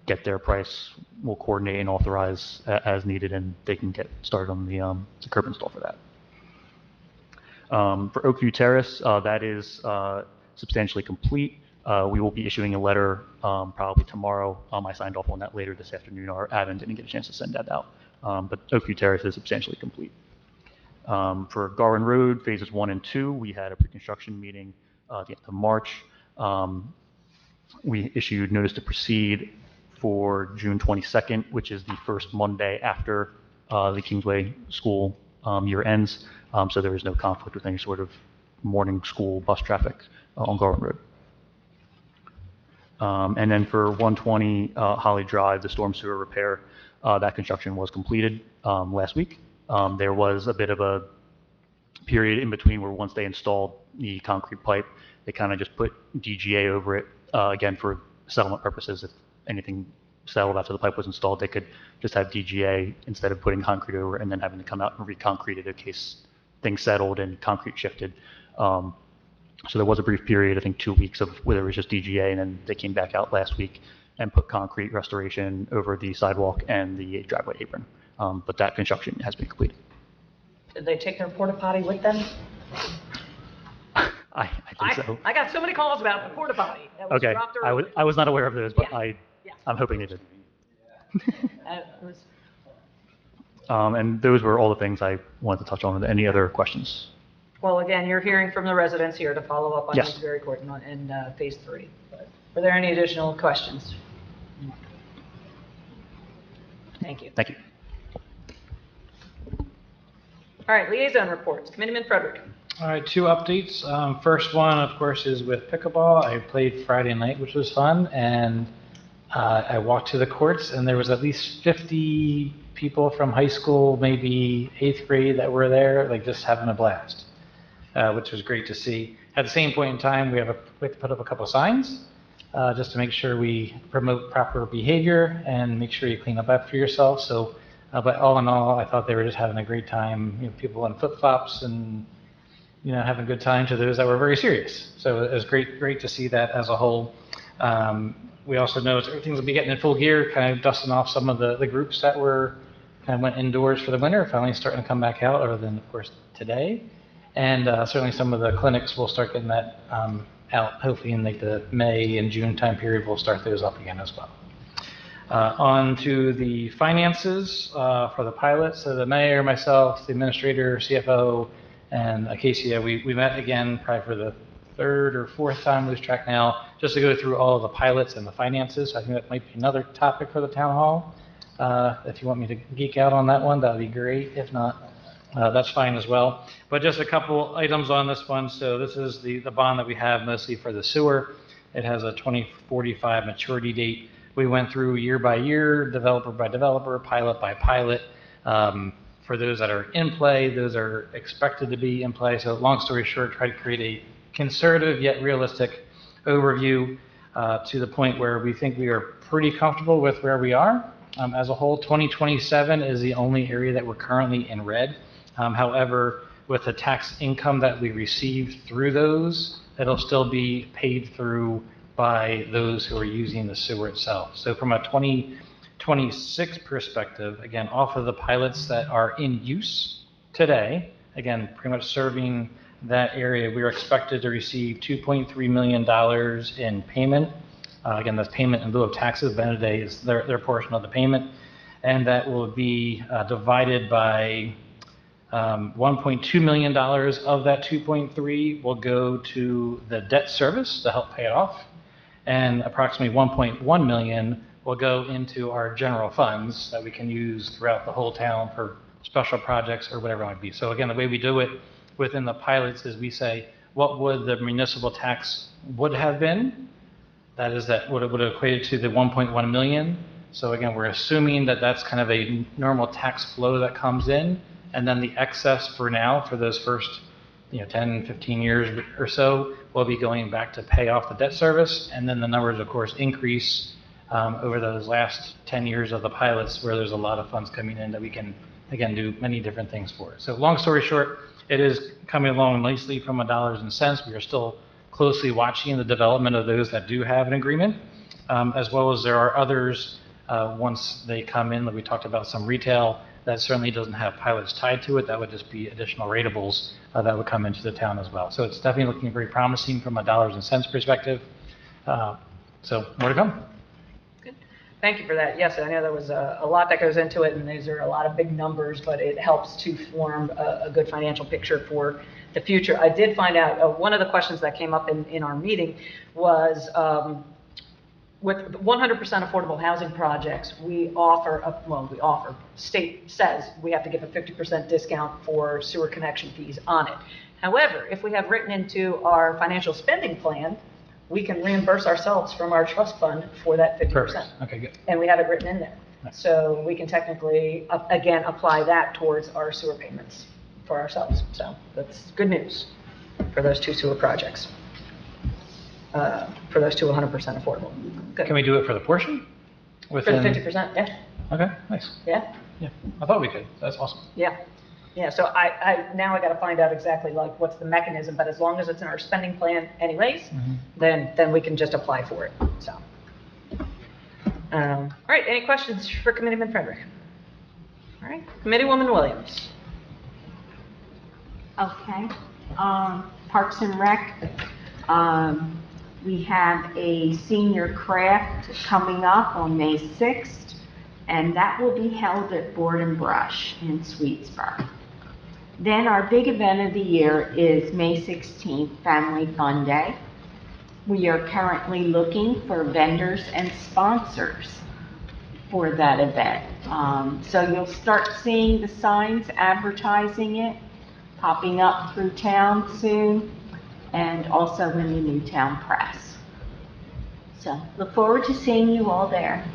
get their price, we'll coordinate and authorize as needed, and they can get started on the curb install for that. For Oakview Terrace, that is substantially complete. We will be issuing a letter probably tomorrow. I signed off on that later this afternoon. Our admin didn't get a chance to send that out. But Oakview Terrace is substantially complete. For Garwin Road, phases 1 and 2, we had a pre-construction meeting at the end of March. We issued notice to proceed for June 22nd, which is the first Monday after the Kingsway School year ends. So there is no conflict with any sort of morning school bus traffic on Garwin Road. And then for 120 Holly Drive, the storm sewer repair, that construction was completed last week. There was a bit of a period in between where once they installed the concrete pipe, they kind of just put DGA over it, again, for settlement purposes. If anything settled after the pipe was installed, they could just have DGA instead of putting concrete over it and then having to come out and reconcrete it in case things settled and concrete shifted. So there was a brief period, I think 2 weeks, of where there was just DGA, and then they came back out last week and put concrete restoration over the sidewalk and the driveway apron. But that construction has been completed. Did they take their porta potty with them? I think so. I got so many calls about the porta potty that was Okay, dropped I early. was not aware of those, but Yeah. Yeah. I'm hoping they did. It was- And those were all the things I wanted to touch on. Any other questions? Well, again, you're hearing from the residents here to follow up on Yes. Kingsbury Court in phase 3. But were there any additional questions? Thank you. Thank you. All right, liaison reports. Committeeman Frederick. All right, 2 updates. First one, of course, is with pickleball. I played Friday night, which was fun, and I walked to the courts, and there was at least 50 people from high school, maybe 8th grade, that were there, like just having a blast, which was great to see. At the same point in time, we have to put up a couple signs just to make sure we promote proper behavior and make sure you clean up after yourself. So, but all in all, I thought they were just having a great time. You know, people in flip-flops and having a good time, to those that were very serious. So it was great to see that as a whole. We also noticed everything's gonna be getting in full gear, kind of dusting off some of the groups that were kind of went indoors for the winter, finally starting to come back out, other than, of course, today. And certainly some of the clinics will start getting that out, hopefully in like the May and June time period, we'll start those up again as well. On to the finances for the pilot. So the mayor, myself, the administrator, CFO, and Acacia, we met again probably for the third or fourth time, lose track now, just to go through all of the pilots and the finances. I think that might be another topic for the town hall. If you want me to geek out on that one, that would be great. If not, that's fine as well. But just a couple items on this one. So this is the bond that we have mostly for the sewer. It has a 2045 maturity date. We went through year by year, developer by developer, pilot by pilot. For those that are in play, those are expected to be in play. So long story short, try to create a conservative yet realistic overview to the point where we think we are pretty comfortable with where we are. As a whole, 2027 is the only area that we're currently in red. However, with the tax income that we receive through those, it'll still be paid through by those who are using the sewer itself. So from a 2026 perspective, again, off of the pilots that are in use today, again, pretty much serving that area, we are expected to receive $2.3 million in payment. Again, that's payment in lieu of taxes. The end of the day is their portion of the payment. And that will be divided by $1.2 million of that 2.3 will go to the debt service to help pay it off. And approximately 1.1 million will go into our general funds that we can use throughout the whole town for special projects or whatever it might be. So again, the way we do it within the pilots is we say, what would the municipal tax would have been? That is that would have equated to the 1.1 million. So again, we're assuming that that's kind of a normal tax flow that comes in. And then the excess for now, for those first 10, 15 years or so, will be going back to pay off the debt service. And then the numbers, of course, increase over those last 10 years of the pilots where there's a lot of funds coming in that we can, again, do many different things for. So long story short, it is coming along nicely from a dollars and cents. We are still closely watching the development of those that do have an agreement, as well as there are others once they come in that we talked about some retail that certainly doesn't have pilots tied to it. That would just be additional ratables that would come into the town as well. So it's definitely looking very promising from a dollars and cents perspective. So more to come. Good. Thank you for that. Yes, I know there was a lot that goes into it, and these are a lot of big numbers, but it helps to form a good financial picture for the future. I did find out one of the questions that came up in our meeting was with 100% affordable housing projects, state says we have to give a 50% discount for sewer connection fees on it. However, if we have written into our financial spending plan, we can reimburse ourselves from our trust fund for that 50%. Perfect. Okay, good. And we have it written in there. Nice. So we can technically, again, apply that towards our sewer payments for ourselves. So that's good news for those two sewer projects. For those two 100% affordable. Good. Can we do it for the portion? For the 50%, yeah. Okay, nice. Yeah? Yeah, I thought we could. That's awesome. Yeah. Yeah, so now I got to find out exactly like what's the mechanism, but as long as it's in our spending plan anyways, then we can just apply for it, so. All right, any questions for Committeeman Frederick? All right, Committeewoman Williams. Okay. Parks and Rec, we have a senior craft coming up on May 6th, and that will be held at Board and Brush in Sweetsburg. Then our big event of the year is May 16th, Family Fun Day. We are currently looking for vendors and sponsors for that event. So you'll start seeing the signs advertising it, popping up through town soon, and also in the Newtown Press. So look forward to seeing you all there.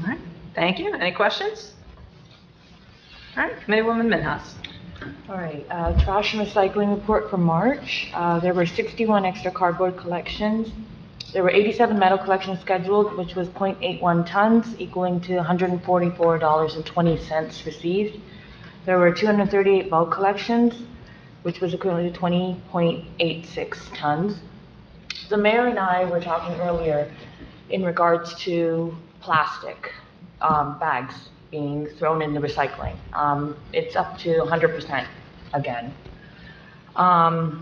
All right, thank you. Any questions? All right, Committeewoman Minhas. All right, trash and recycling report for March. There were 61 extra cardboard collections. There were 87 metal collections scheduled, which was 0.81 tons, equaling to $144.20 received. There were 238 bulk collections, which was equivalent to 20.86 tons. The mayor and I were talking earlier in regards to plastic bags being thrown in the recycling. It's up to 100% again. So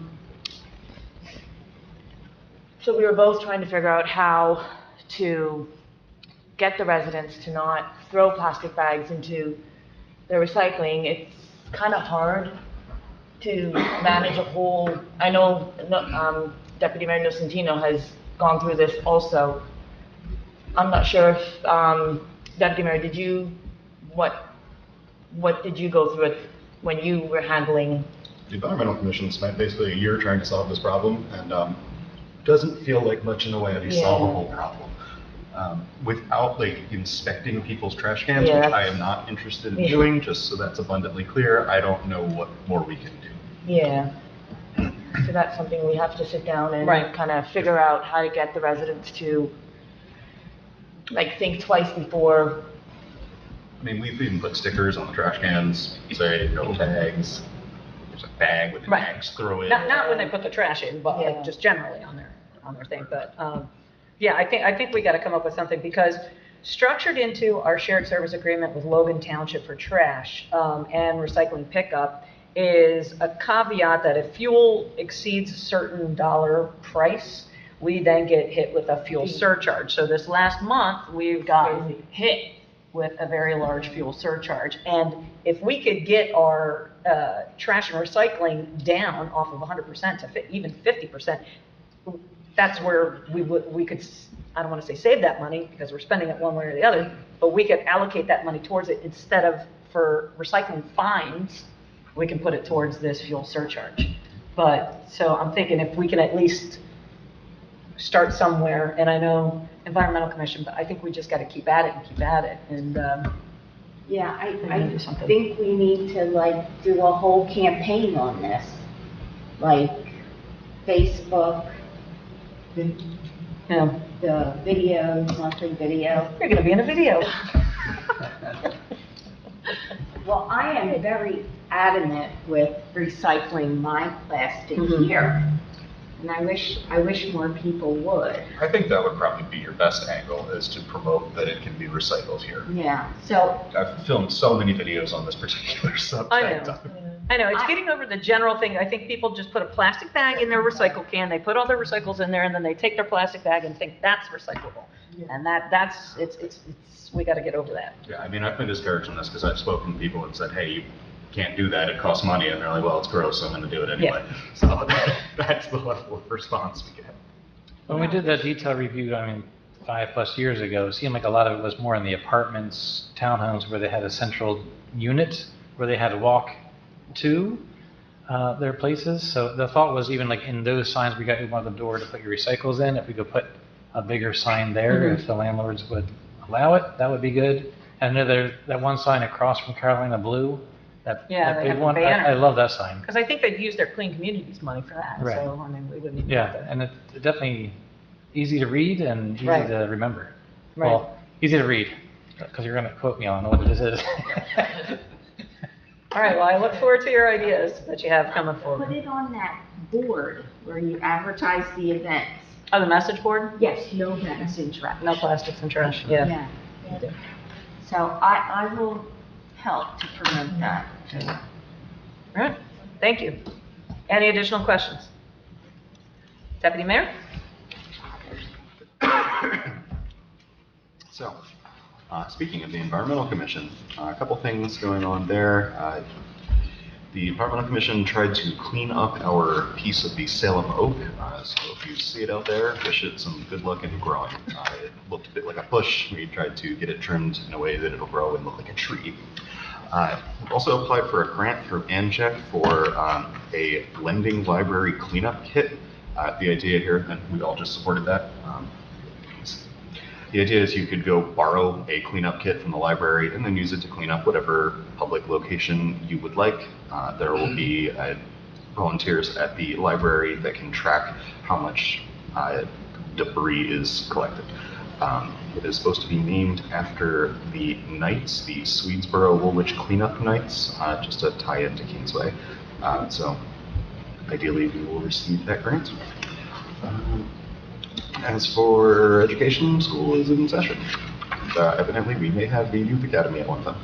we were both trying to figure out how to get the residents to not throw plastic bags into the recycling. It's kind of hard to manage a whole, I know Deputy Mayor Nocentino has gone through this also. I'm not sure if, Deputy Mayor, what did you go through it when you were handling? The Environmental Commission spent basically a year trying to solve this problem, and doesn't feel like much in the way of a solvable problem. Without like inspecting people's trash cans, which I am not interested in doing, just so that's abundantly clear, I don't know what more we can do. Yeah. So that's something we have to sit down and kind of figure out how to get the residents to like think twice before. I mean, we've even put stickers on the trash cans, say no bags. There's a bag with the bags, throw it. Not when they put the trash in, but like just generally on their thing. But yeah, I think we got to come up with something, because structured into our shared service agreement with Logan Township for trash and recycling pickup is a caveat that if fuel exceeds a certain dollar price, we then get hit with a fuel surcharge. So this last month, we've gotten hit with a very large fuel surcharge. And if we could get our trash and recycling down off of 100% to even 50%, that's where we could, I don't want to say save that money because we're spending it one way or the other, but we could allocate that money towards it instead of for recycling fines, we can put it towards this fuel surcharge. But so I'm thinking if we can at least start somewhere, and I know Environmental Commission, but I think we just got to keep at it and keep at it. And yeah, I think we need to like do a whole campaign on this, like Facebook, the videos, monthly video. You're going to be in a video. Well, I am very adamant with recycling my plastic here. And I wish more people would. I think that would probably be your best angle, is to promote that it can be recycled here. Yeah, so. I've filmed so many videos on this particular subject. I know, it's getting over the general thing. I think people just put a plastic bag in their recycle can, they put all their recycles in there, and then they take their plastic bag and think that's recyclable. And we got to get over that. Yeah, I mean, I've been discouraged on this because I've spoken to people and said, hey, you can't do that, it costs money, and they're like, well, it's gross, so I'm going to do it anyway. So that's the level of response we get. When we did that detail review, I mean, 5+ years ago, it seemed like a lot of it was more in the apartments, townhomes, where they had a central unit where they had to walk to their places. So the thought was, even like in those signs, we wanted the door to put your recycles in. If we could put a bigger sign there, if the landlords would allow it, that would be good. And there's that one sign across from Carolina Blue. That big one, I love that sign. Because I think they'd use their Clean Communities money for that. Right. So, I mean, we wouldn't even and it's definitely easy to read and easy to remember. Right. Well, easy to read, because you're going to quote me on what it is. All right, well, I look forward to your ideas that you have coming forward. Put it on that board where you advertise the events. Oh, the message board? Yes, no bags in trash. No plastics and trash, yeah. So I will help to promote that. All right, thank you. Any additional questions? Deputy Mayor? So, speaking of the Environmental Commission, a couple things going on there. The Environmental Commission tried to clean up our piece of the Salem oak. So if you see it out there, wish it some good luck in growing. It looked a bit like a bush. We tried to get it trimmed in a way that it'll grow and look like a tree. We also applied for a grant through ANJET for a lending library cleanup kit. The idea here, and we all just supported that. The idea is you could go borrow a cleanup kit from the library and then use it to clean up whatever public location you would like. There will be volunteers at the library that can track how much debris is collected. It is supposed to be named after the Knights, the Swedesboro Woolwich Cleanup Knights, just to tie into Kingsway. So ideally we will receive that grant. As for education, school is in session. Evidently we may have the youth academy at one time.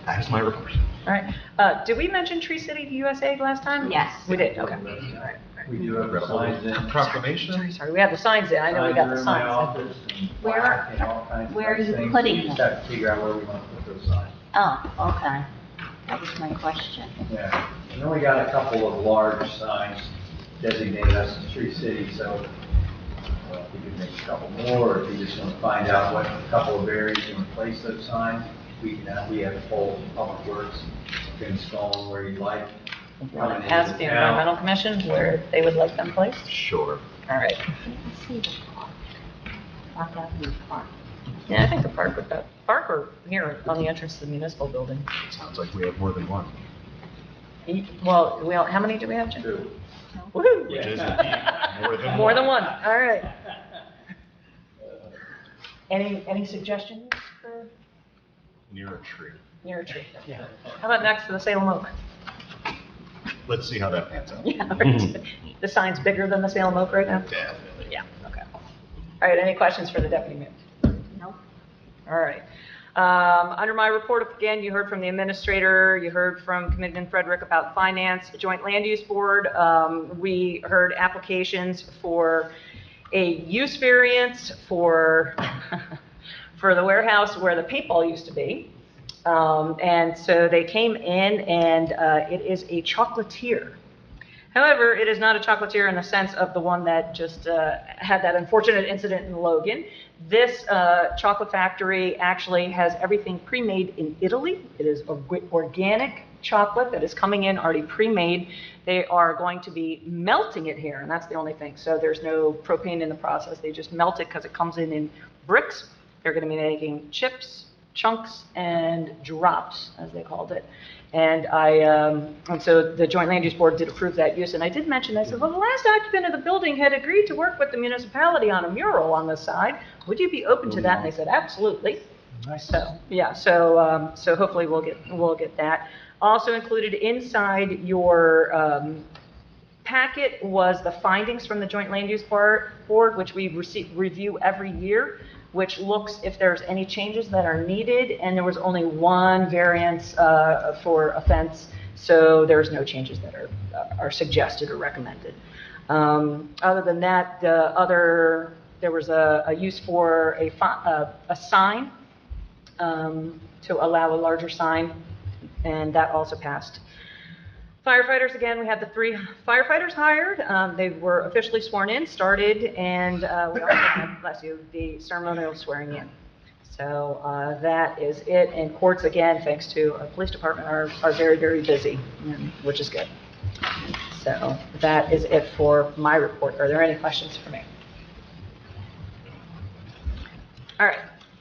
That is my report. All right. Did we mention Tree City USA last time? Yes. We did, okay. All right. We do have the signs in. Proclamation? Sorry, we have the signs in. I know we got the Signs are in my signs. office and Where- plaque and all kinds of where are you things. putting We just them? have to figure out where we want to put those signs. Oh, okay. That was my question. Yeah, and then we got a couple of large signs designated us as Tree City, so if we could make a couple more, or if you just want to find out what a couple of areas to replace those signs, we have a whole Public Works to install them where you like. Want to ask the Environmental Commission where they would like them placed? Sure. All right. Let's see the park. Park Avenue Park. Yeah, I think the park would, park or here on the entrance to the municipal building. Sounds like we have more than one. Well, how many do we have, Jim? 2. Woohoo! Which is indeed more than More one. than one, all right. Any suggestions for Near a tree. near a tree? Yeah. How about next to the Salem Oak? Let's see how that pans out. Yeah, right. The sign's bigger than the Salem Oak right now? Definitely. Yeah, okay. All right, any questions for the deputy mayor? No. All right. Under my report, again, you heard from the administrator, you heard from Committeeman Frederick about finance, Joint Land Use Board. We heard applications for a use variance for, for the warehouse where the paintball used to be. And so they came in and it is a chocolatier. However, it is not a chocolatier in the sense of the one that just had that unfortunate incident in Logan. This chocolate factory actually has everything pre-made in Italy. It is organic chocolate that is coming in already pre-made. They are going to be melting it here, and that's the only thing. So there's no propane in the process. They just melt it because it comes in bricks. They're going to be making chips, chunks, and drops, as they called it. And and so the Joint Land Use Board did approve that use. And I did mention, I said, well, the last occupant of the building had agreed to work with the municipality on a mural on the side. Would you be open to that? And they said, absolutely. So, yeah, so, so hopefully we'll get that. Also included inside your packet was the findings from the Joint Land Use Board, which we review every year, which looks if there's any changes that are needed, and there was only one variance for offense, so there's no changes that are suggested or recommended. Other than that, there was a use for a sign to allow a larger sign, and that also passed. Firefighters, again, we had the 3 firefighters hired. They were officially sworn in, started, and we also had, bless you, the ceremonial swearing in. So that is it. And courts, again, thanks to our police department, are very, very busy, which is good. So that is it for my report. Are there any questions for me? All right.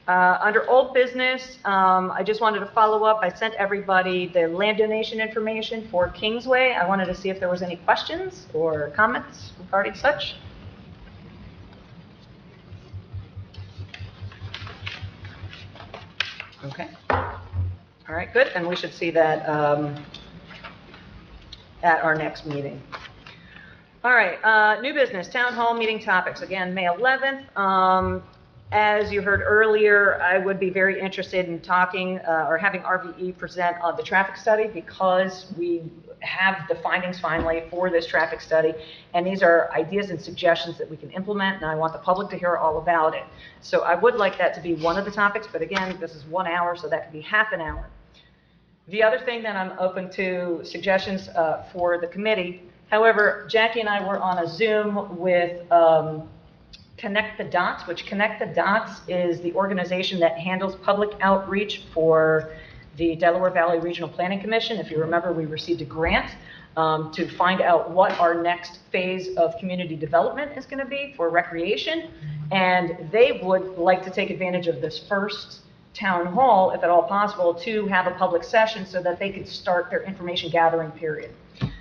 Under old business, I just wanted to follow up. I sent everybody the land donation information for Kingsway. I wanted to see if there was any questions or comments regarding such. Okay. All right, good. And we should see that at our next meeting. All right, new business, town hall meeting topics. Again, May 11th. As you heard earlier, I would be very interested in talking or having RVE present on the traffic study, because we have the findings finally for this traffic study, and these are ideas and suggestions that we can implement, and I want the public to hear all about it. So I would like that to be one of the topics, but again, this is 1 hour, so that could be half an hour. The other thing that I'm open to suggestions for the committee, however, Jackie and I were on a Zoom with Connect the Dots, which Connect the Dots is the organization that handles public outreach for the Delaware Valley Regional Planning Commission. If you remember, we received a grant to find out what our next phase of community development is going to be for recreation. And they would like to take advantage of this first town hall, if at all possible, to have a public session so that they could start their information gathering period.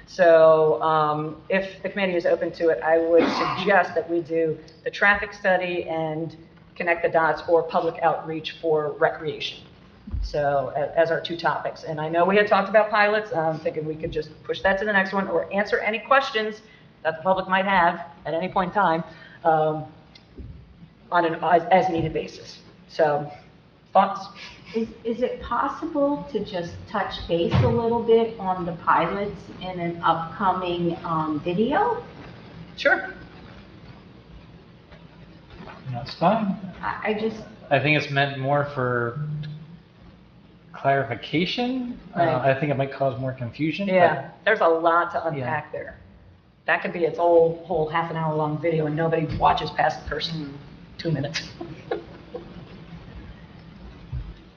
So if the committee is open to it, I would suggest that we do the traffic study and Connect the Dots, or public outreach for recreation. So as our 2 topics. And I know we had talked about pilots. I'm thinking we could just push that to the next one, or answer any questions that the public might have at any point in time on an as needed basis. So thoughts? Is it possible to just touch base a little bit on the pilots in an upcoming video? Sure. That's fine. I just, I think it's meant more for clarification. Right. I think it might cause more confusion. Yeah, there's a lot to unpack there. That could be its whole half an hour long video and nobody watches past the first 2 minutes.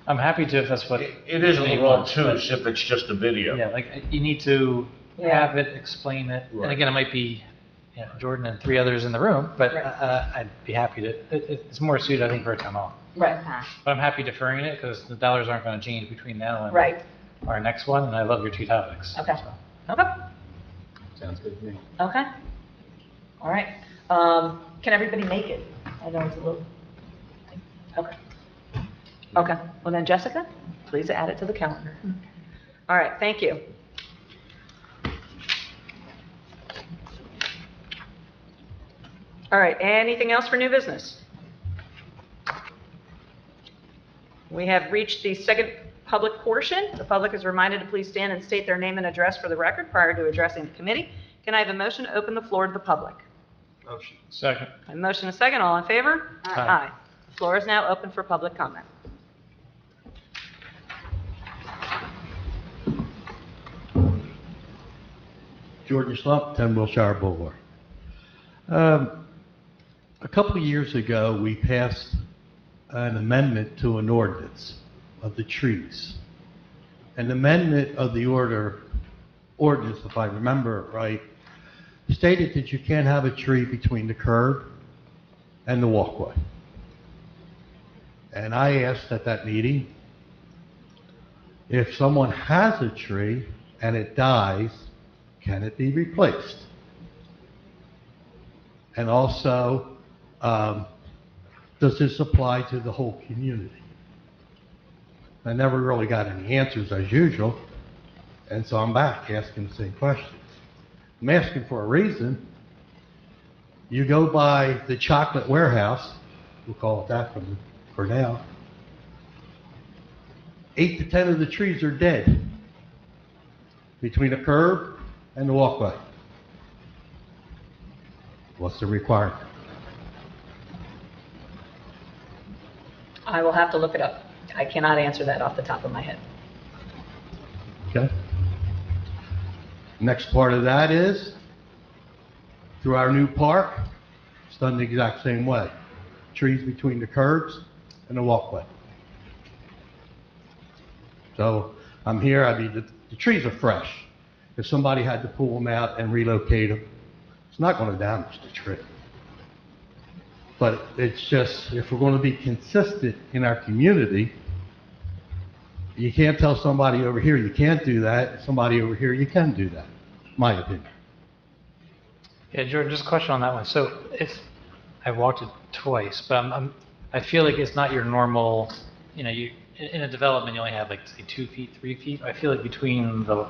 I'm happy to if that's what. It isn't wrong too, as if it's just a video. Yeah, like you need to Yeah. have it, explain it. Right. And again, it might be Jordan and 3 others in the room, but Right. I'd be happy to. It's more suited, I think, for a town hall. Right, But I'm happy deferring it because the dollars aren't going to change between now and right, our next one. And I love your 2 topics. okay, So, okay, Sounds good to me. okay. All right, can everybody make it? I know it's a little, okay. Okay, well then Jessica, please add it to the calendar. All right, thank you. All right, anything else for new business? We have reached the second public portion. The public is reminded to please stand and state their name and address for the record prior to addressing the committee. Can I have a motion to open the floor to the public? Motion. Second. A motion and a second, all in favor? Aye. The floor is now open for public comment. Jordan Slump, 10 Wilshire Boulevard. A couple of years ago, we passed an amendment to an ordinance of the trees. An amendment of the ordinance, if I remember it right, stated that you can't have a tree between the curb and the walkway. And I asked at that meeting, if someone has a tree and it dies, can it be replaced? And also, does this apply to the whole community? I never really got any answers as usual, and so I'm back asking the same question. I'm asking for a reason. You go by the chocolate warehouse, we'll call it that for now, 8 to 10 of the trees are dead between the curb and the walkway. What's the requirement? I will have to look it up. I cannot answer that off the top of my head. Okay. Next part of that is, through our new park, it's done the exact same way. Trees between the curbs and the walkway. So I'm here, I mean, the trees are fresh. If somebody had to pull them out and relocate them, it's not going to damage the tree. But it's just, if we're going to be consistent in our community, you can't tell somebody over here you can't do that, somebody over here you can do that, my opinion. Yeah, Jordan, just a question on that one. So I've walked it twice, but I feel like it's not your normal, in a development you only have like say 2 feet, 3 feet. I feel like between the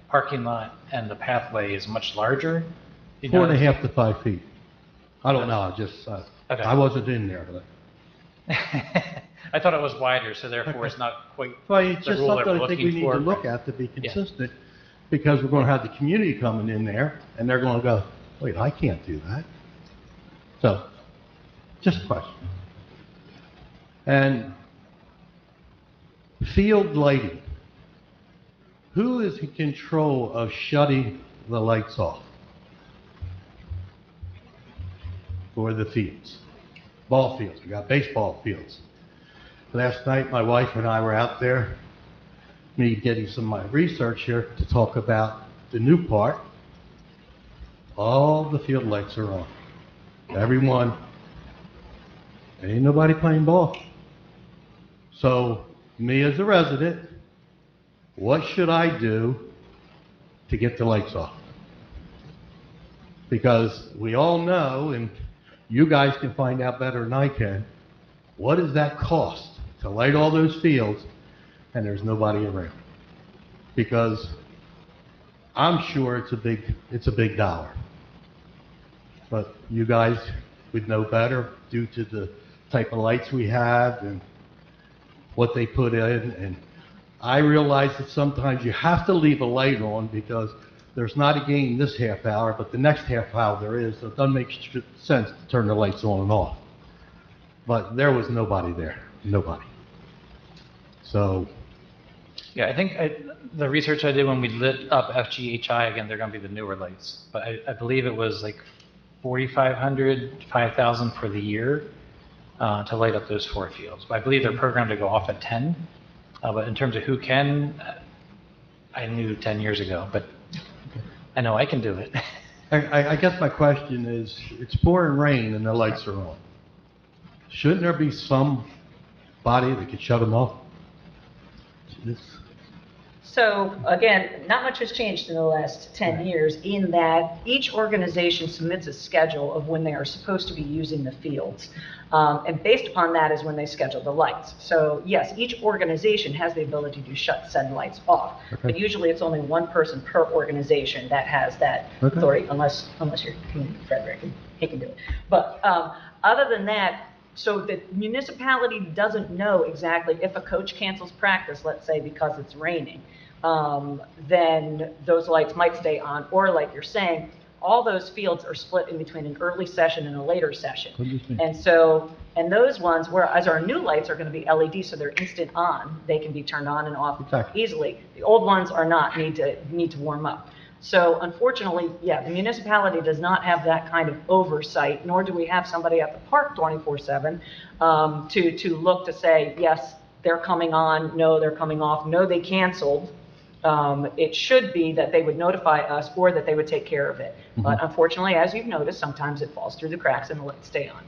parking lot and the pathway is much larger. 4.5 to 5 feet. I don't know, Okay. I wasn't in there. But. I thought it was wider, so therefore it's not quite Well, it's the just rule that something we're I think we looking need for. to look at to be consistent, because we're going to have the community coming in there, and they're going to go, wait, I can't do that. So, just a question. And field lighting. Who is in control of shutting the lights off for the fields? Ball fields, we got baseball fields. Last night, my wife and I were out there, me getting some of my research here to talk about the new part. All the field lights are on. Everyone, ain't nobody playing ball. So, me as a resident, what should I do to get the lights off? Because we all know, and you guys can find out better than I can, what does that cost to light all those fields and there's nobody around? Because I'm sure it's a big dollar. But you guys would know better due to the type of lights we have and what they put in, and I realize that sometimes you have to leave a light on because there's not a game this half hour, but the next half hour there is, so it doesn't make sense to turn the lights on and off. But there was nobody there, nobody. So, Yeah, I think the research I did when we lit up FGHI, again, they're going to be the newer lights, but I believe it was like 4,500, 5,000 for the year to light up those 4 fields. But I believe they're programmed to go off at 10. But in terms of who can, I knew 10 years ago, but I know I can do it. I guess my question is, it's pouring rain and the lights are on. Shouldn't there be somebody that could shut them off? So again, not much has changed in the last 10 years in that each organization submits a schedule of when they are supposed to be using the fields. And based upon that is when they schedule the lights. So yes, each organization has the ability to shut said lights off. Okay. But usually it's only one person per organization that has that Okay. authority, unless you're Community Frederick, and he can do it. But other than that, so the municipality doesn't know exactly if a coach cancels practice, let's say because it's raining, then those lights might stay on. Or like you're saying, all those fields are split in between an early session and a later session. And those ones, whereas our new lights are going to be LED, so they're instant on. They can be turned on and off easily. The old ones are not, need to warm up. So unfortunately, yeah, the municipality does not have that kind of oversight, nor do we have somebody at the park 24/7 to look to say, yes, they're coming on, no, they're coming off, no, they canceled. It should be that they would notify us or that they would take care of it. But unfortunately, as you've noticed, sometimes it falls through the cracks and the lights stay on.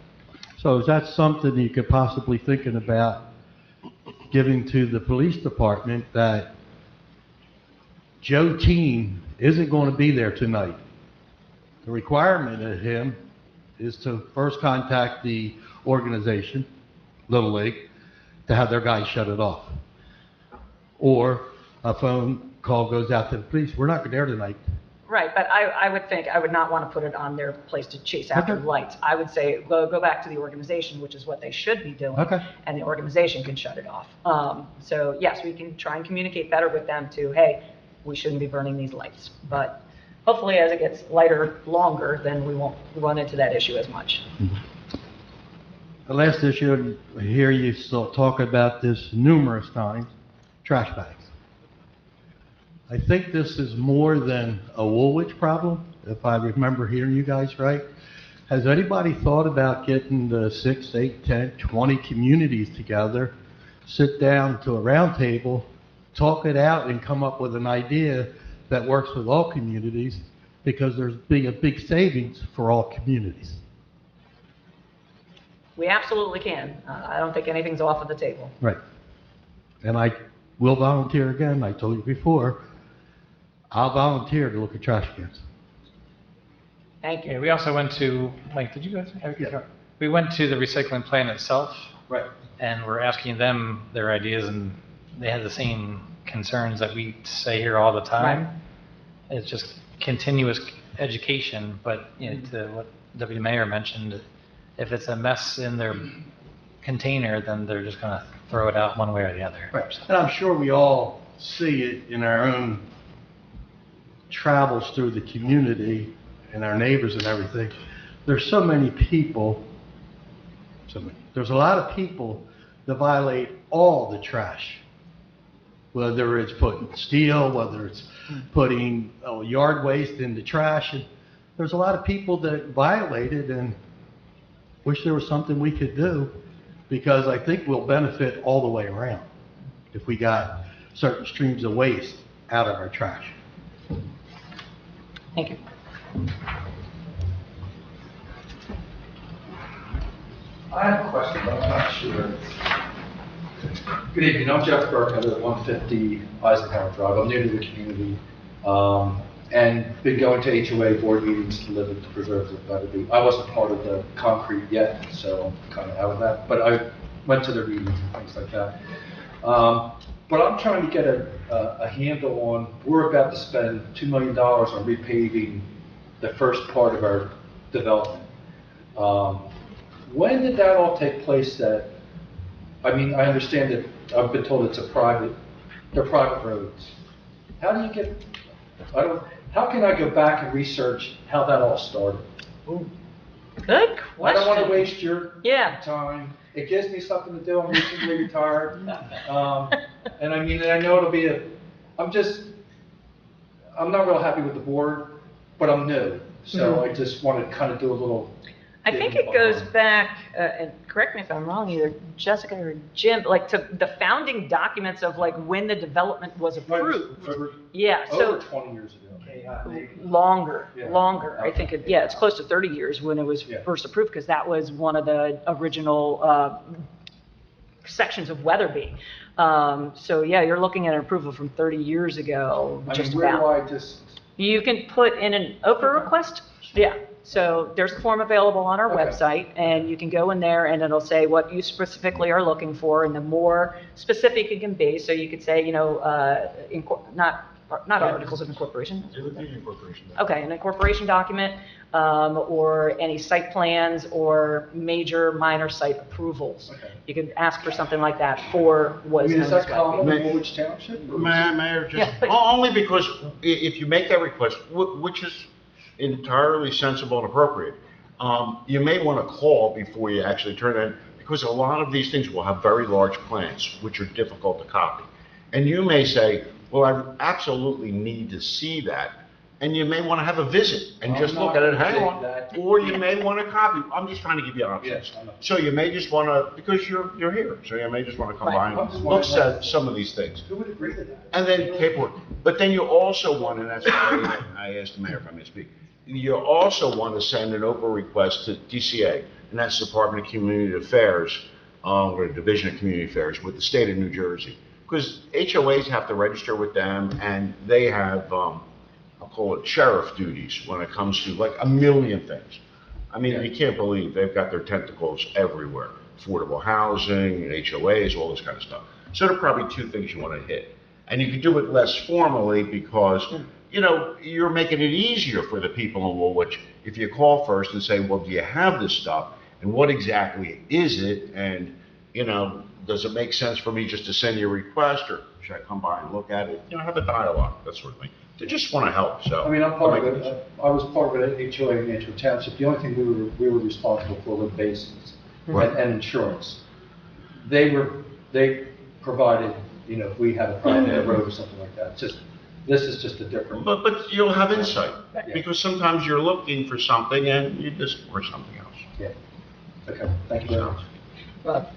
So is that something you could possibly thinking about giving to the police department, that Joe Teen isn't going to be there tonight? The requirement of him is to first contact the organization, Little League, to have their guys shut it off. Or a phone call goes out to the police, we're not there tonight. Right, but I would think, I would not want to put it on their place to chase after lights. I would say, go back to the organization, which is what they should be doing. And the organization can shut it off. So yes, we can try and communicate better with them to, hey, we shouldn't be burning these lights. But hopefully as it gets lighter, longer, then we won't run into that issue as much. The last issue, I hear you still talk about this numerous times, trash bags. I think this is more than a Woolwich problem, if I remember hearing you guys right. Has anybody thought about getting the 6, 8, 10, 20 communities together, sit down to a round table, talk it out, and come up with an idea that works with all communities, because there's a big savings for all communities? We absolutely can. I don't think anything's off of the table. Right. And I will volunteer again. I told you before, I'll volunteer to look at trash cans. Thank you. Yeah, we also went to, Mike, did you guys? Yeah. We went to the recycling plant itself. Right. And we're asking them their ideas, and they had the same concerns that we say here all the time. Right. It's just continuous education, but you know, to what Deputy Mayor mentioned, if it's a mess in their container, then they're just going to throw it out one way or the other. Right. And I'm sure we all see it in our own travels through the community and our neighbors and everything. There's so many people, there's a lot of people that violate all the trash, whether it's putting steel, whether it's putting yard waste in the trash. And there's a lot of people that violate it, and wish there was something we could do, because I think we'll benefit all the way around if we got certain streams of waste out of our trash. Thank you. I have a question, but I'm not sure. Good evening, I'm Jeff Burke. I live at 150 Eisenhower Drive. I'm new to the community, and been going to HOA board meetings to live at the preserves of Weatherby. I wasn't part of the concrete yet, so I'm kind of out of that, but I went to their meetings and things like that. But I'm trying to get a handle on, we're about to spend $2 million on repaving the first part of our development. When did that all take place? I mean, I understand that I've been told they're private roads. How do you get, how can I go back and research how that all started? Good question. I don't want to waste your Yeah. time. It gives me something to do. I'm recently retired. And I mean, I know it'll be I'm not real happy with the board, but I'm new. So I just want to kind of do a little. I think it goes back, and correct me if I'm wrong, either Jessica or Jim, like to the founding documents of like when the development was approved. Yeah, so. Over 20 years ago. Longer. I think, Okay. it's close to 30 years when it was first approved, because that was one of the original sections of Weatherby. So yeah, you're looking at an approval from 30 years ago, just where about. do I just? You can put in an OPRA request. Yeah. So there's a form available on our website, and you can go in there and it'll say what you specifically are looking for, and the more specific it can be. So you could say, not articles of incorporation. Okay, an incorporation document, or any site plans or major minor site approvals. Okay. You could ask for something like that for what is known Is as that common Weatherby. in Woolwich Township? Mayor, Yeah, please. only because if you make that request, which is entirely sensible and appropriate, you may want to call before you actually turn it in, because a lot of these things will have very large plans, which are difficult to copy. And you may say, well, I absolutely need to see that. And you may want to have a visit and just look at it, hang on. Or you may want to copy. I'm just trying to give you options. Yes, I know. So you may just want to, because you're here, so you may just want to come by and look at some of these things. Who would agree to that? And then paperwork. But then you also want, and that's why I asked the mayor if I may speak, you also want to send an open request to DCA, and that's Department of Community Affairs, or Division of Community Affairs with the state of New Jersey. Because HOAs have to register with them, and they have, I'll call it sheriff duties when it comes to like a million things. I mean, you can't believe they've got their tentacles everywhere. Affordable housing, HOAs, all this kind of stuff. So there are probably two things you want to hit. And you can do it less formally because, you're making it easier for the people in Woolwich if you call first and say, well, do you have this stuff? And what exactly is it? And, does it make sense for me just to send you a request, or should I come by and look at it? Have a dialogue, that sort of thing. They just want to help, so. I mean, I was part of an HOA in Antrim Township. The only thing we were responsible for were basins and insurance. They provided, if we had a private road or something like that. This is just a different. But you'll have insight, because sometimes you're looking for something and you just for something else. Yeah. Okay, thank you very much. Well,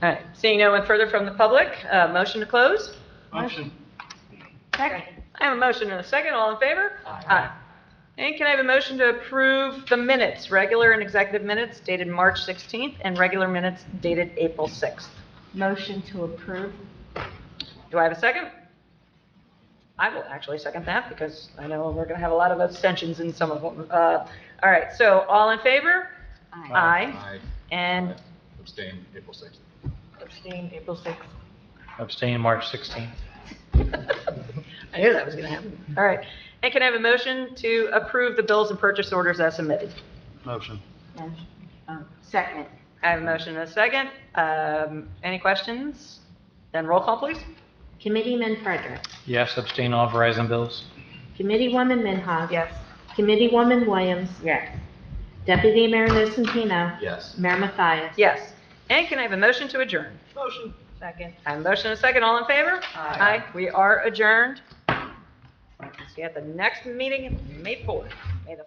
all right, seeing no one further from the public, motion to close? Motion. Second. I have a motion and a second, all in favor? Aye. And can I have a motion to approve the minutes, regular and executive minutes dated March 16th and regular minutes dated April 6th? Motion to approve. Do I have a second? I will actually second that because I know we're going to have a lot of abstentions in some of them. All right, so all in favor? Aye. Aye. And Abstain, April 6th. Abstain, April 6th. Abstain March 16th. I knew that was going to happen. All right. And can I have a motion to approve the bills and purchase orders as submitted? Motion. Second. I have a motion and a second. Any questions? Then roll call, please. Committeeman Frederick. Yes, abstain all Verizon bills. Committeewoman Minhas. Yes. Committeewoman Williams. Yes. Deputy Mayor Nocentino. Yes. Mayor Mathias. Yes. And can I have a motion to adjourn? Motion. Second. I have a motion and a second. All in favor? Aye. We are adjourned. See you at the next meeting, May 4th. May the